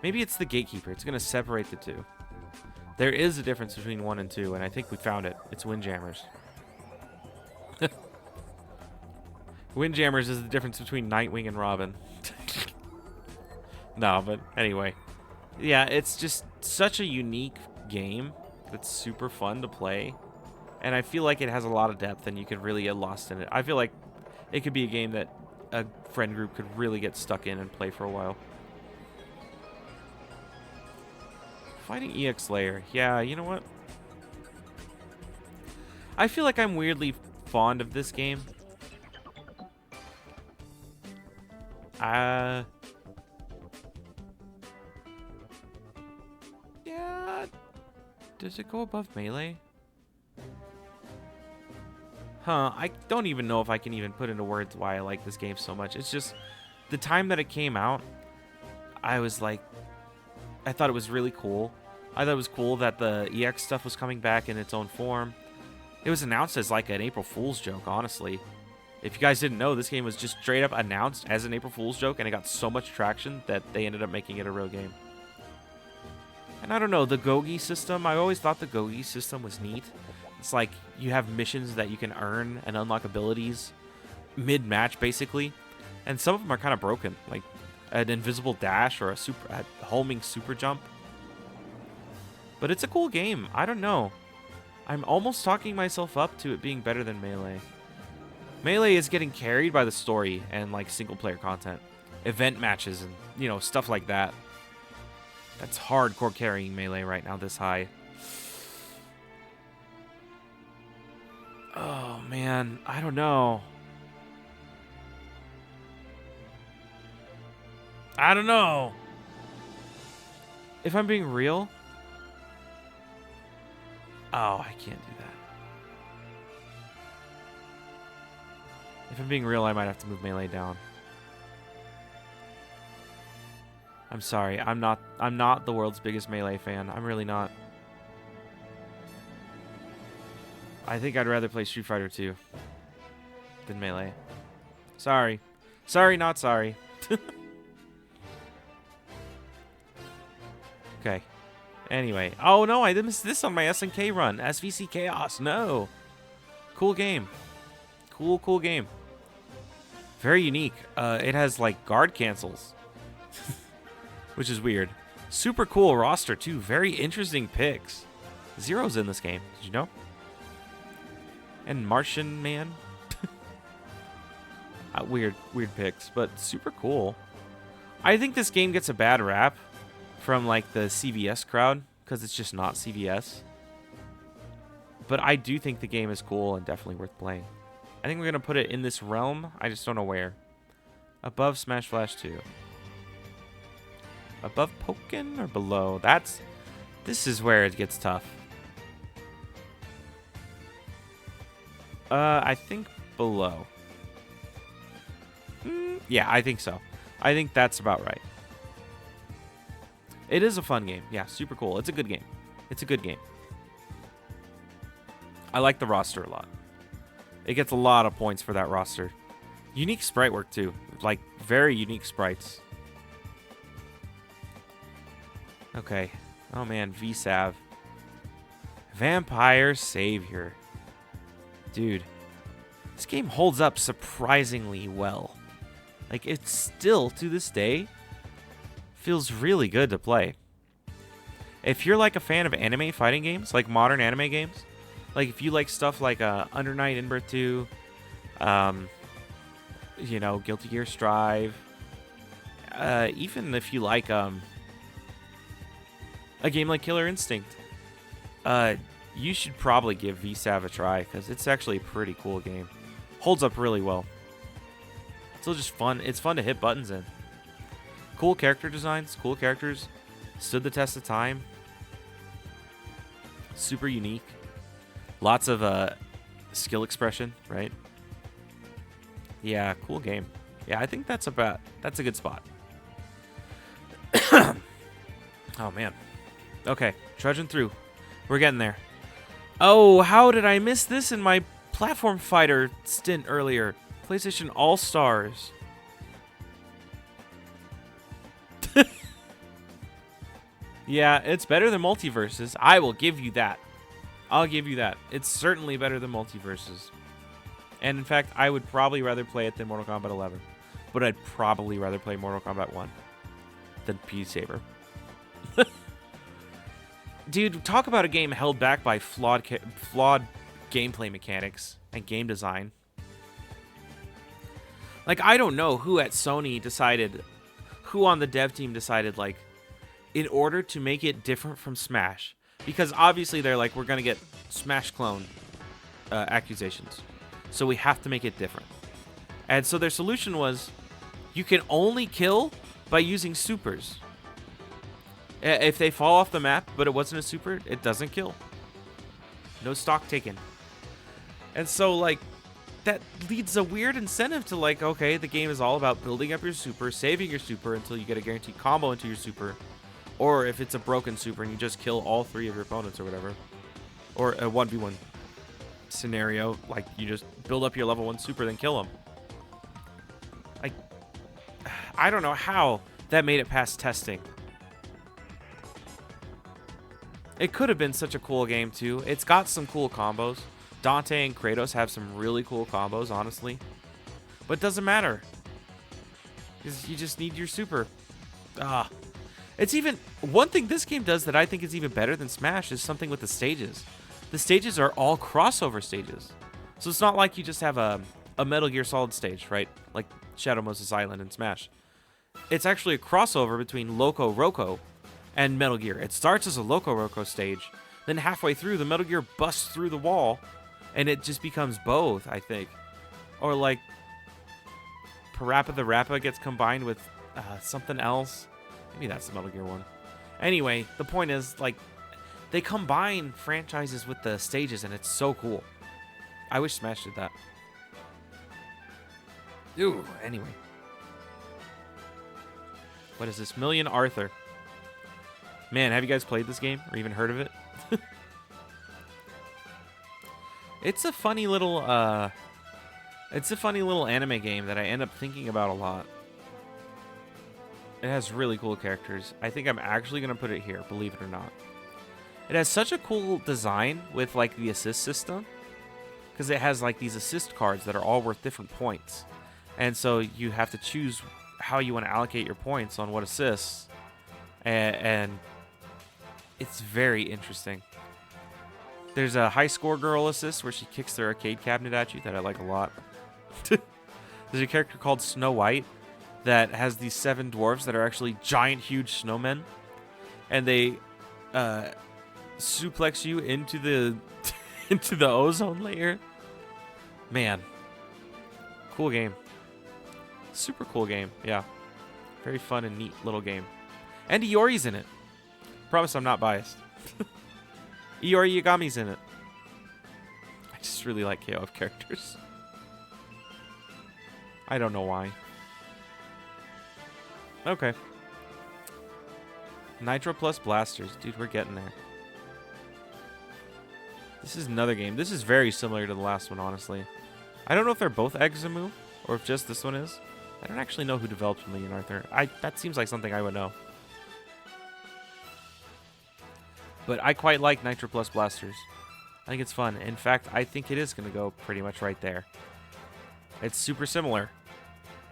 Maybe it's the Gatekeeper. It's going to separate the two. There is a difference between 1 and 2, and I think we found it. It's Windjammers. Windjammers is the difference between Nightwing and Robin. No, but anyway. Yeah, it's just such a unique game that's super fun to play. And I feel like it has a lot of depth, and you could really get lost in it. I feel like it could be a game that a friend group could really get stuck in and play for a while. Fighting EX Layer. Yeah, you know what? I feel like I'm weirdly fond of this game. Yeah. Does it go above Melee? Huh, I don't even know if I can even put into words why I like this game so much. It's just, the time that it came out, I was like, I thought it was really cool. I thought it was cool that the EX stuff was coming back in its own form. It was announced as like an April Fool's joke, honestly. If you guys didn't know, this game was just straight up announced as an April Fool's joke, and it got so much traction that they ended up making it a real game. And I don't know, the Gogi system, I always thought the Gogi system was neat. It's like you have missions that you can earn and unlock abilities mid-match, basically. And some of them are kind of broken, like an invisible dash or a homing super jump. But it's a cool game. I don't know. I'm almost talking myself up to it being better than Melee. Melee is getting carried by the story and like single-player content, event matches, and you know, stuff like that. That's hardcore carrying Melee right now this high. Oh man, I don't know. I don't know. If I'm being real, oh, I can't do that. If I'm being real, I might have to move Melee down. I'm sorry. I'm not the world's biggest Melee fan. I'm really not. I think I'd rather play Street Fighter 2 than Melee. Sorry. Sorry, not sorry. Okay. Anyway. Oh, no, I missed this on my SNK run. SVC Chaos. No. Cool game. Cool game. Very unique. It has, like, guard cancels. Which is weird. Super cool roster, too. Very interesting picks. Zero's in this game. Did you know? And Martian Man. Weird picks, but super cool. I think this game gets a bad rap from like the CVS crowd because it's just not CVS. But I do think the game is cool and definitely worth playing. I think we're going to put it in this realm. I just don't know where. Above Smash Flash 2. Above Pokken or below? This is where it gets tough. I think below. Yeah, I think so. I think that's about right. It is a fun game. Yeah, super cool. It's a good game. It's a good game. I like the roster a lot. It gets a lot of points for that roster. Unique sprite work, too. Like, very unique sprites. Okay. Oh, man. VSav. Vampire Savior. Dude. This game holds up surprisingly well. Like, it still, to this day, feels really good to play. If you're, like, a fan of anime fighting games, like modern anime games, like, if you like stuff like Under Night In-Birth 2, you know, Guilty Gear Strive, even if you like a game like Killer Instinct, you should probably give VSav a try, because it's actually a pretty cool game. Holds up really well. Still just fun. It's fun to hit buttons in. Cool character designs, cool characters. Stood the test of time. Super unique. Lots of skill expression, right? Yeah, cool game. Yeah, I think that's a good spot. Oh man. Okay, trudging through. We're getting there. Oh, how did I miss this in my platform fighter stint earlier? PlayStation All-Stars. Yeah, it's better than Multiverses. I will give you that. I'll give you that. It's certainly better than Multiverses. And in fact, I would probably rather play it than Mortal Kombat 11. But I'd probably rather play Mortal Kombat 1 than P Saber. Dude, talk about a game held back by flawed gameplay mechanics and game design. Like, I don't know who at Sony decided, who on the dev team decided, like, in order to make it different from Smash, because obviously they're like, we're going to get Smash clone accusations, so we have to make it different. And so their solution was, you can only kill by using supers. If they fall off the map, but it wasn't a super, it doesn't kill. No stock taken. And so, like, that leads a weird incentive to, like, okay, the game is all about building up your super, saving your super until you get a guaranteed combo into your super. Or if it's a broken super and you just kill all 3 of your opponents or whatever. Or a 1v1 scenario, like, you just build up your level 1 super, then kill them. Like, I don't know how that made it past testing. It could have been such a cool game, too. It's got some cool combos. Dante and Kratos have some really cool combos, honestly. But it doesn't matter. Because you just need your super. It's even... One thing this game does that I think is even better than Smash is something with the stages. The stages are all crossover stages. So it's not like you just have a Metal Gear Solid stage, right? Like Shadow Moses Island and Smash. It's actually a crossover between Loco Roco and Metal Gear. It starts as a Loco Roco stage, then halfway through, the Metal Gear busts through the wall, and it just becomes both, I think. Or like, Parappa the Rappa gets combined with something else. Maybe that's the Metal Gear one. Anyway, the point is, like, they combine franchises with the stages, and it's so cool. I wish Smash did that. Ooh, anyway. What is this? Million Arthur. Man, have you guys played this game or even heard of it? It's a funny little anime game that I end up thinking about a lot. It has really cool characters. I think I'm actually going to put it here, believe it or not. It has such a cool design with, like, the assist system, because it has, like, these assist cards that are all worth different points. And so you have to choose how you want to allocate your points on what assists. And it's very interesting. There's a high score girl assist where she kicks their arcade cabinet at you that I like a lot. There's a character called Snow White that has these 7 dwarves that are actually giant, huge snowmen. And they suplex you into the into the ozone layer. Man. Cool game. Super cool game, yeah. Very fun and neat little game. And Iori's in it. Promise I'm not biased. Iori Yagami's in it. I just really like KOF characters. I don't know why. Okay. Nitro plus Blasters. Dude, we're getting there. This is another game. This is very similar to the last one, honestly. I don't know if they're both Examu or if just this one is. I don't actually know who developed Million Arthur. That seems like something I would know. But I quite like Nitro Plus Blasters. I think it's fun. In fact, I think it is going to go pretty much right there. It's super similar.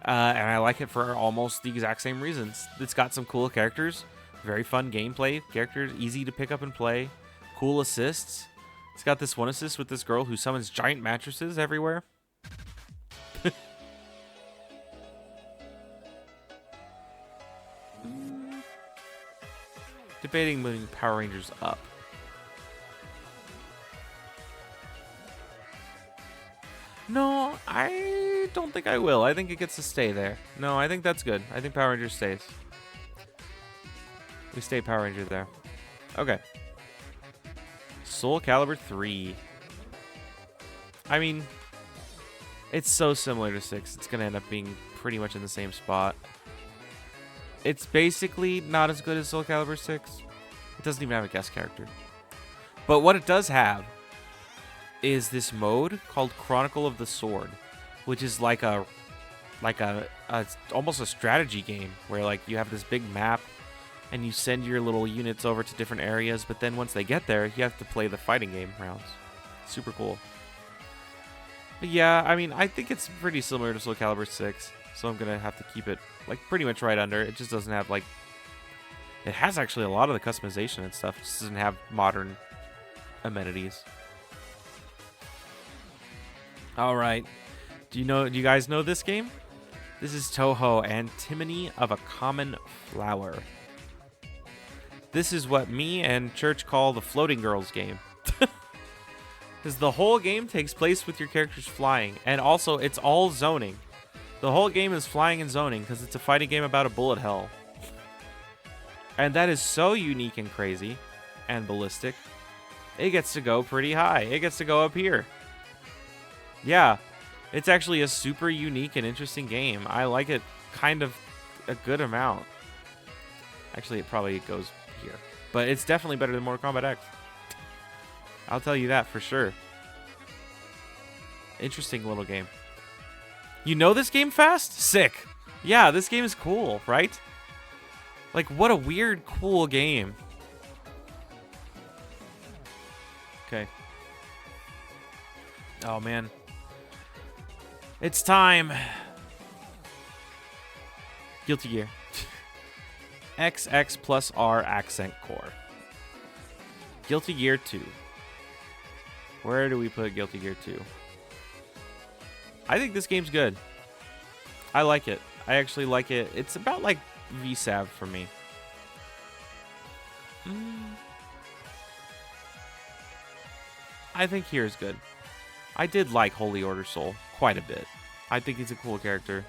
And I like it for almost the exact same reasons. It's got some cool characters. Very fun gameplay. Characters easy to pick up and play. Cool assists. It's got this one assist with this girl who summons giant mattresses everywhere. Debating moving Power Rangers up. No, I don't think I will. I think it gets to stay there. No, I think that's good. I think Power Rangers stays. We stay Power Ranger there. Okay. Soul Calibur 3. I mean, it's so similar to 6. It's going to end up being pretty much in the same spot. It's basically not as good as Soul Calibur 6. It doesn't even have a guest character. But what it does have is this mode called Chronicle of the Sword, which is like a almost a strategy game where like you have this big map and you send your little units over to different areas, but then once they get there, you have to play the fighting game rounds. Super cool. But yeah, I mean, I think it's pretty similar to Soul Calibur 6, so I'm gonna have to keep it like pretty much right under. It just doesn't have like, it has actually a lot of the customization and stuff. It just doesn't have modern amenities. All right, do you guys know this game? This is Touhou Antimony of a Common Flower. This is what me and Church call the Floating Girls game. Because the whole game takes place with your characters flying. And also, it's all zoning. The whole game is flying and zoning because it's a fighting game about a bullet hell. And that is so unique and crazy and ballistic. It gets to go pretty high. It gets to go up here. Yeah, it's actually a super unique and interesting game. I like it kind of a good amount. Actually, it probably goes here. But it's definitely better than Mortal Kombat X. I'll tell you that for sure. Interesting little game. You know this game fast? Sick. Yeah, this game is cool, right? Like, what a weird, cool game. Okay. Oh, man. It's time. Guilty Gear. XX plus R accent core. Guilty Gear 2. Where do we put Guilty Gear 2? I think this game's good. I like it. I actually like it. It's about like VSAV for me. I think here's good. I did like Holy Order Soul quite a bit. I think he's a cool character.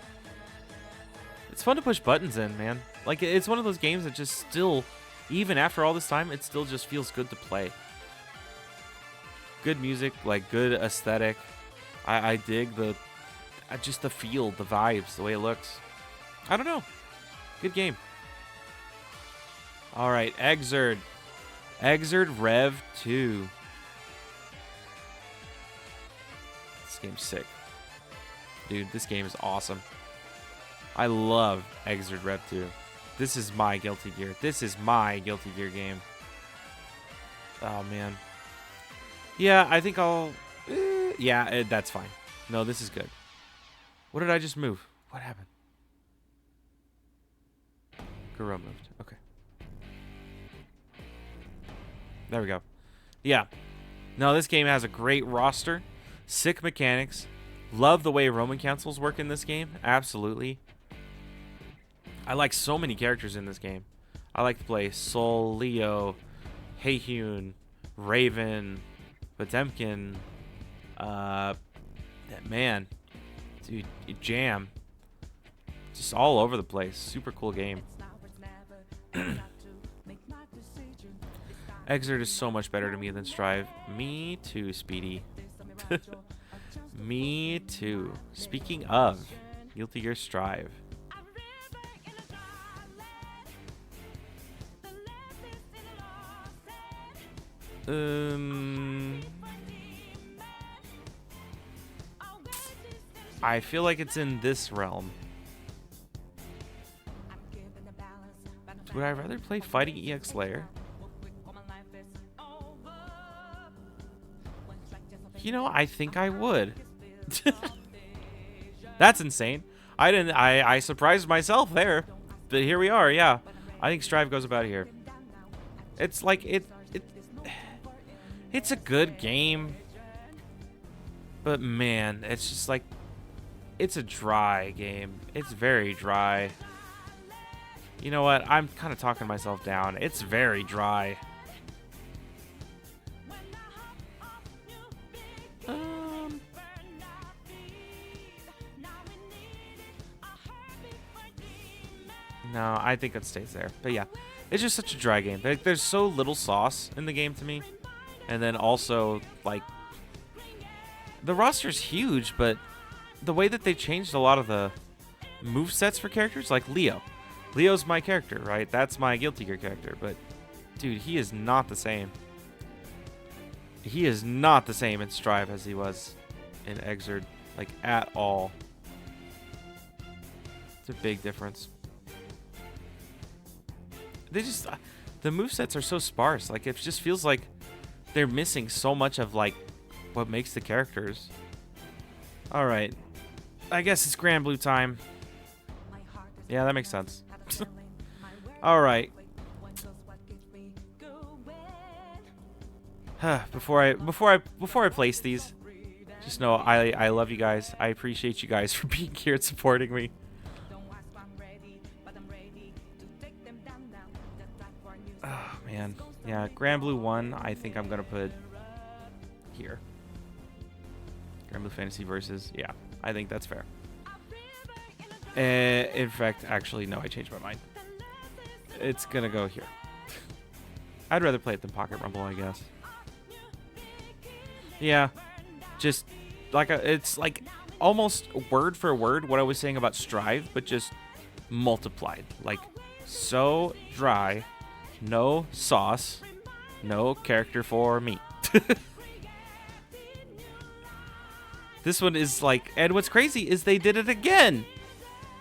It's fun to push buttons in, man. Like, it's one of those games that just still, even after all this time, it still just feels good to play. Good music, like good aesthetic. I dig the, just the feel, the vibes, the way it looks. I don't know. Good game. All right, Exerd. Exerd Rev 2. This game's sick. Dude, this game is awesome. I love Exerd Rev 2. This is my Guilty Gear. This is my Guilty Gear game. Oh, man. Yeah, I think I'll... yeah, that's fine. No, this is good. What did I just move? What happened? Guru moved. Okay. There we go. Yeah. No, this game has a great roster. Sick mechanics. Love the way Roman councils work in this game. Absolutely. I like so many characters in this game. I like to play Sol, Leo, Heihyun, Raven, Potemkin, man, dude, Jam. Just all over the place. Super cool game. Exerd is so much better to me than Strive. Me too, Speedy. Me too. Speaking of, Guilty Gear Strive. I feel like it's in this realm. Would I rather play Fighting EX Layer? You know, I think I would. That's insane. I surprised myself there. But here we are, yeah. I think Strive goes about here. It's like it's a good game. But man, it's just like, it's a dry game. It's very dry. You know what? I'm kind of talking myself down. It's very dry. No, I think it stays there. But yeah, it's just such a dry game. There's so little sauce in the game to me. And then also, like, the roster's huge, but the way that they changed a lot of the movesets for characters, like Leo. Leo's my character, right? That's my Guilty Gear character. But, dude, he is not the same. He is not the same in Strive as he was in Exerd, like at all. It's a big difference. They just, the movesets are so sparse. Like it just feels like they're missing so much of like what makes the characters. All right, I guess it's Grand Blue time. Yeah, that makes sense. All right. before I place these, just know I love you guys. I appreciate you guys for being here and supporting me. Oh man, yeah, Grand Blue 1. I think I'm gonna put here. Grand Blue Fantasy versus. Yeah, I think that's fair. In fact, actually, no, I changed my mind. It's gonna go here. I'd rather play it than Pocket Rumble, I guess. Yeah, just like it's like almost word for word what I was saying about Strive, but just multiplied. Like so dry, no sauce, no character for me. This one is like, and what's crazy is they did it again.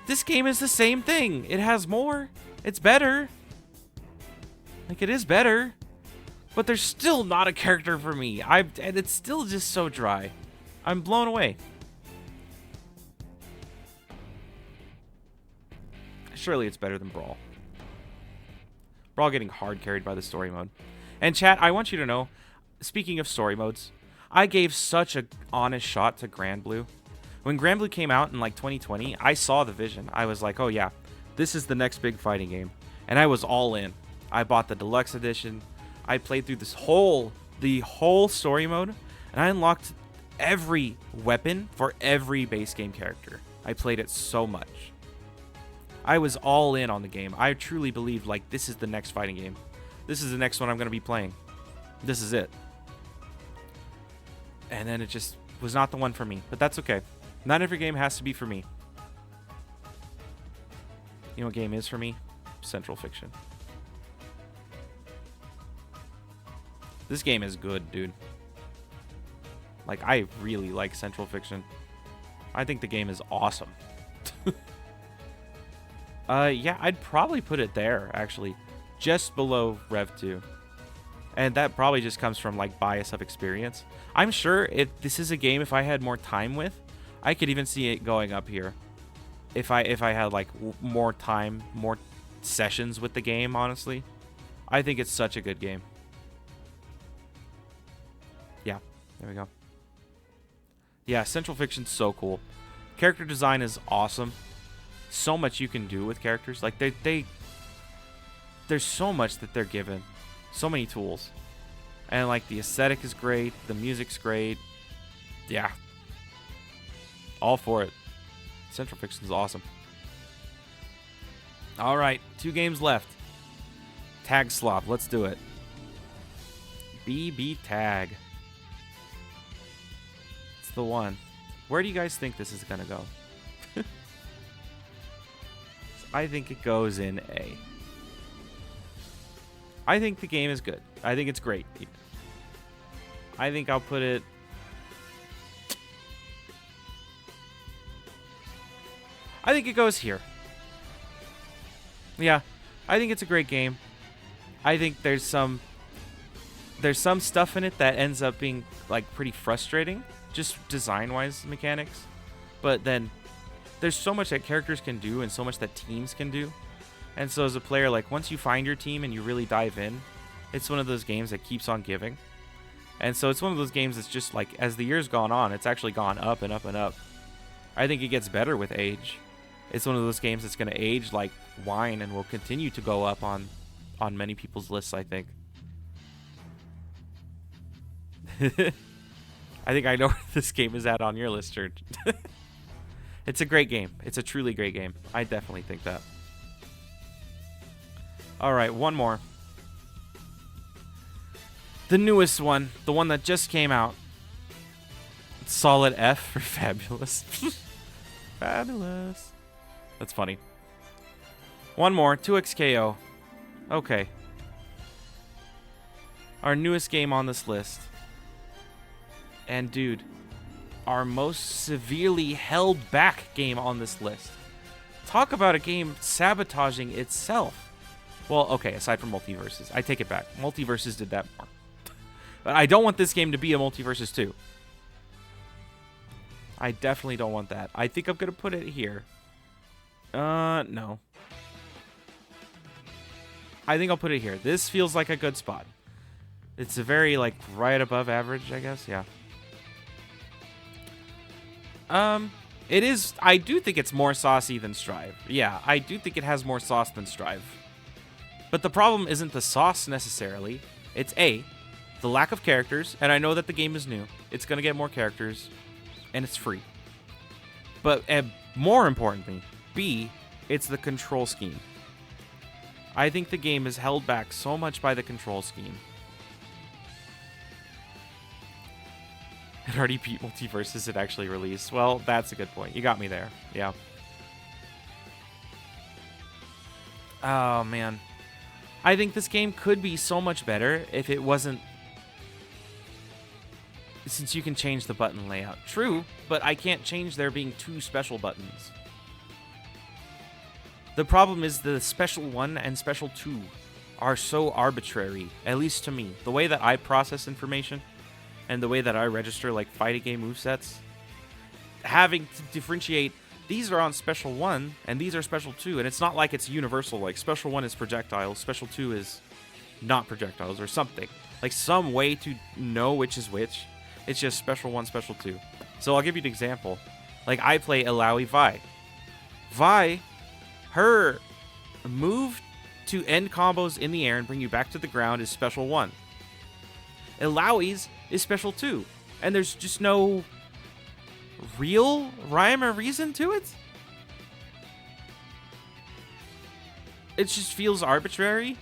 This game is the same thing. It has more. It's better. Like, it is better. But there's still not a character for me. And it's still just so dry. I'm blown away. Surely it's better than Brawl. Brawl getting hard carried by the story mode. And chat, I want you to know, speaking of story modes, I gave such an honest shot to Grand Blue. When Grand Blue came out in like 2020, I saw the vision. I was like, oh yeah, this is the next big fighting game. And I was all in. I bought the deluxe edition. I played through the whole story mode, and I unlocked every weapon for every base game character. I played it so much. I was all in on the game. I truly believed like this is the next fighting game. This is the next one I'm going to be playing. This is it. And then it just was not the one for me, but that's okay. Not every game has to be for me. You know what game is for me? Central Fiction. This game is good, dude. Like, I really like Central Fiction. I think the game is awesome. Yeah, I'd probably put it there, actually. Just below Rev 2. And that probably just comes from, like, bias of experience. I'm sure if this is a game, if I had more time with, I could even see it going up here. If I had, like, more time, more sessions with the game, honestly. I think it's such a good game. Yeah, there we go. Yeah, Central Fiction's so cool. Character design is awesome. So much you can do with characters. Like, there's so much that they're given. So many tools. And, like, the aesthetic is great. The music's great. Yeah. All for it. Central Fiction's awesome. All right, 2 games left. Tag slop. Let's do it. BB Tag. It's the one. Where do you guys think this is going to go? I think it goes in A. I think the game is good. I think it's great. I think I'll put it... I think it goes here. Yeah, I think it's a great game. I think there's some stuff in it that ends up being like pretty frustrating, just design-wise mechanics. But then there's so much that characters can do and so much that teams can do. And so as a player, like once you find your team and you really dive in, it's one of those games that keeps on giving. And so it's one of those games that's just like, as the years gone on, it's actually gone up and up and up. I think it gets better with age. It's one of those games that's going to age like wine and will continue to go up on many people's lists, I think. I think I know where this game is at on your list, Church. It's a great game. It's a truly great game. I definitely think that. All right, one more. The newest one, the one that just came out. Solid F for fabulous. Fabulous. That's funny. One more, 2XKO. Okay. Our newest game on this list. And dude, our most severely held back game on this list. Talk about a game sabotaging itself. Well, okay, aside from Multiverses. I take it back. Multiverses did that more. But I don't want this game to be a Multiverses 2. I definitely don't want that. I think I'm going to put it here. No. I think I'll put it here. This feels like a good spot. It's a very, like, right above average, I guess. Yeah. It is... I do think it's more saucy than Strive. Yeah, I do think it has more sauce than Strive. But the problem isn't the sauce, necessarily. It's A, the lack of characters, and I know that the game is new. It's going to get more characters, and it's free. But more importantly, B, it's the control scheme. I think the game is held back so much by the control scheme. It already beat Multiverses it actually released. Well, that's a good point. You got me there. Yeah. Oh, man. I think this game could be so much better if it wasn't... Since you can change the button layout. True, but I can't change there being 2 special buttons. The problem is the Special 1 and Special 2 are so arbitrary, at least to me. The way that I process information and the way that I register like fighting game movesets, having to differentiate, these are on Special 1 and these are Special 2, and it's not like it's universal, like Special 1 is projectiles, Special 2 is not projectiles or something. Like some way to know which is which. It's just Special 1, Special 2. So I'll give you an example. Like I play Illaoi Vi. Vi, her move to end combos in the air and bring you back to the ground is Special 1. Illaoi's is Special 2. And there's just no real rhyme or reason to it. It just feels arbitrary.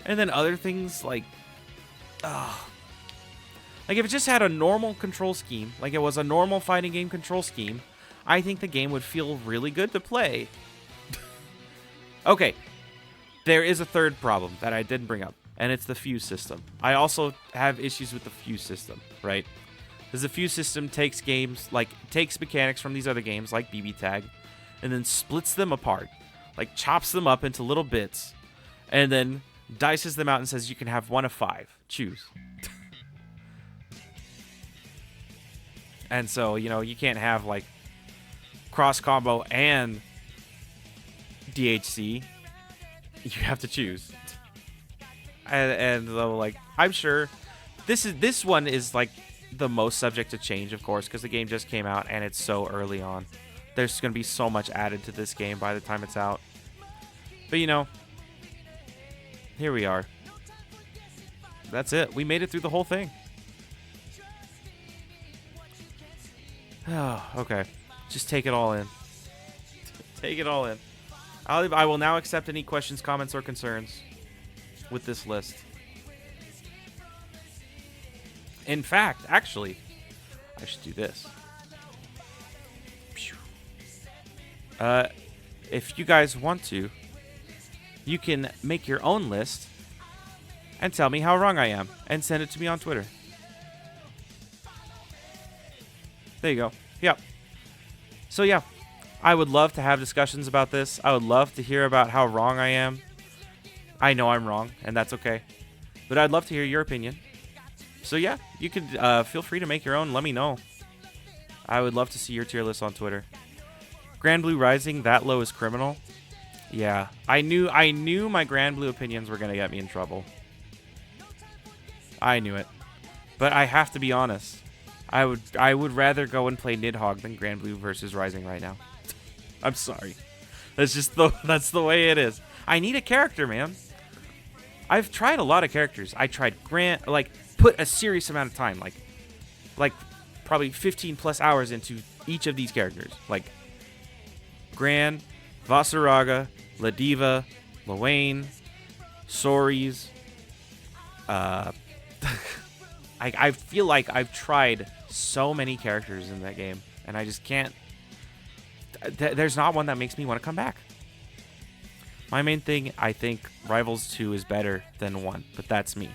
And then other things like... Like if it just had a normal control scheme, like it was a normal fighting game control scheme, I think the game would feel really good to play. Okay, there is a third problem that I didn't bring up, and it's the fuse system. I also have issues with the fuse system, right? Because the fuse system takes mechanics from these other games, like BB Tag, and then splits them apart, like chops them up into little bits, and then dices them out and says you can have 1 of 5. Choose. And so, you know, you can't have, like, cross combo and DHC. You have to choose. And though, like, I'm sure this one is, like, the most subject to change, of course, because the game just came out and it's so early on. There's going to be so much added to this game by the time it's out. But, you know, here we are. That's it. We made it through the whole thing. Oh, okay. Just take it all in. Take it all in. I will now accept any questions, comments, or concerns with this list. In fact, actually, I should do this. If you guys want to, you can make your own list and tell me how wrong I am and send it to me on Twitter. There you go. Yep. So yeah, I would love to have discussions about this. I would love to hear about how wrong I am. I know I'm wrong, and that's okay. But I'd love to hear your opinion. So yeah, you could feel free to make your own. Let me know. I would love to see your tier list on Twitter. Grand Blue Rising, that low is criminal. Yeah, I knew my Grand Blue opinions were gonna get me in trouble. I knew it. But I have to be honest. I would rather go and play Nidhogg than Grand Blue versus Rising right now. I'm sorry. That's the way it is. I need a character, man. I've tried a lot of characters. I tried put a serious amount of time, like probably 15 plus hours into each of these characters. Like Gran, Vasaraga, Ladiva, Lwayne, Soris. I feel like I've tried so many characters in that game, and I just can't. There's not one that makes me want to come back. My main thing, I think Rivals 2 is better than 1, but that's me.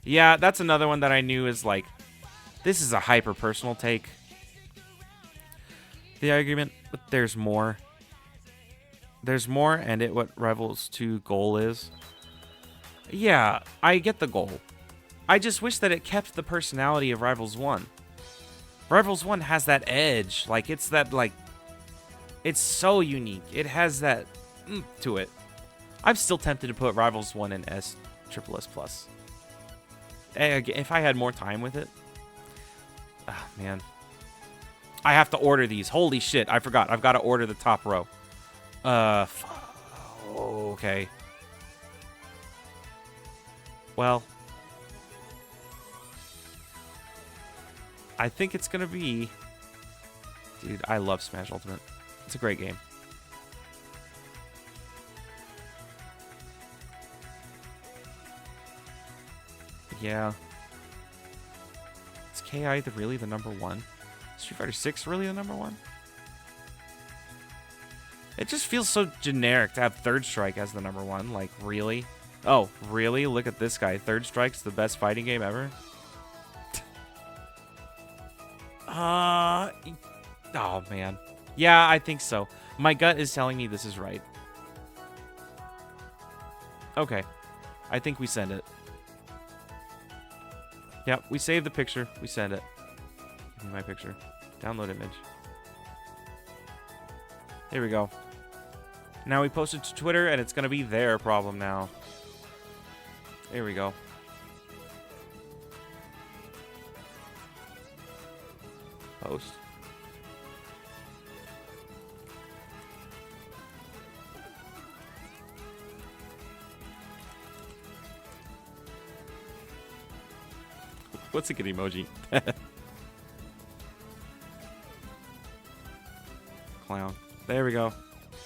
Yeah, that's another one that I knew is like This is a hyper-personal take. The argument, but there's more. There's more, and what Rivals 2 goal is. Yeah, I get the goal. I just wish that it kept the personality of Rivals 1. Rivals 1 has that edge. Like, it's that, like... It's so unique. It has that to it. I'm still tempted to put Rivals 1 in SSS+. If I had more time with it. Ah, man. I have to order these. Holy shit, I forgot. I've got to order the top row. Okay. Well. I think it's going to be... Dude, I love Smash Ultimate. It's a great game. Yeah. Is KI really the number one? Street Fighter 6 really the number one? It just feels so generic to have Third Strike as the number one. Like, really? Oh, really? Look at this guy. Third Strike's the best fighting game ever? Oh, man. Yeah, I think so. My gut is telling me this is right. Okay. I think we send it. Yep, we save the picture. We send it. Give me my picture. Download image. Here we go. Now we post it to Twitter, and it's going to be their problem now. There we go. Post. What's a good emoji? Clown. There we go.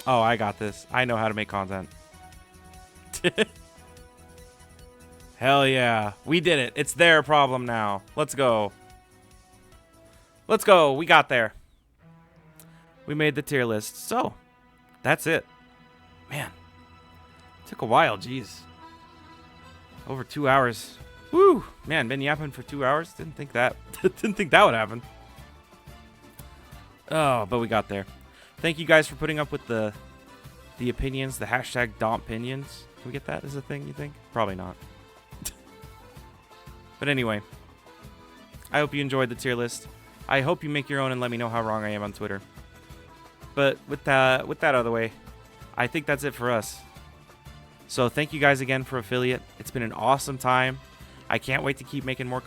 Oh, I got this. I know how to make content. Hell yeah. We did it. It's their problem now. Let's go. Let's go. We got there. We made the tier list. So, that's it. Man. Took a while. Jeez. Over 2 hours. Woo. Man, been yapping for 2 hours. Didn't think that would happen. Oh, but we got there. Thank you guys for putting up with the opinions, the hashtag Dompinions. Can we get that as a thing, you think? Probably not. But anyway, I hope you enjoyed the tier list. I hope you make your own and let me know how wrong I am on Twitter. But with that out of the way, I think that's it for us. So thank you guys again for Affiliate. It's been an awesome time. I can't wait to keep making more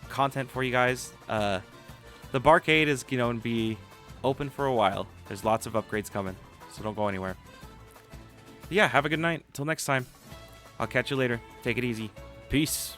content for you guys. The Barcade is going to be open for a while. There's lots of upgrades coming, so don't go anywhere. But yeah, have a good night. Until next time. I'll catch you later. Take it easy. Peace.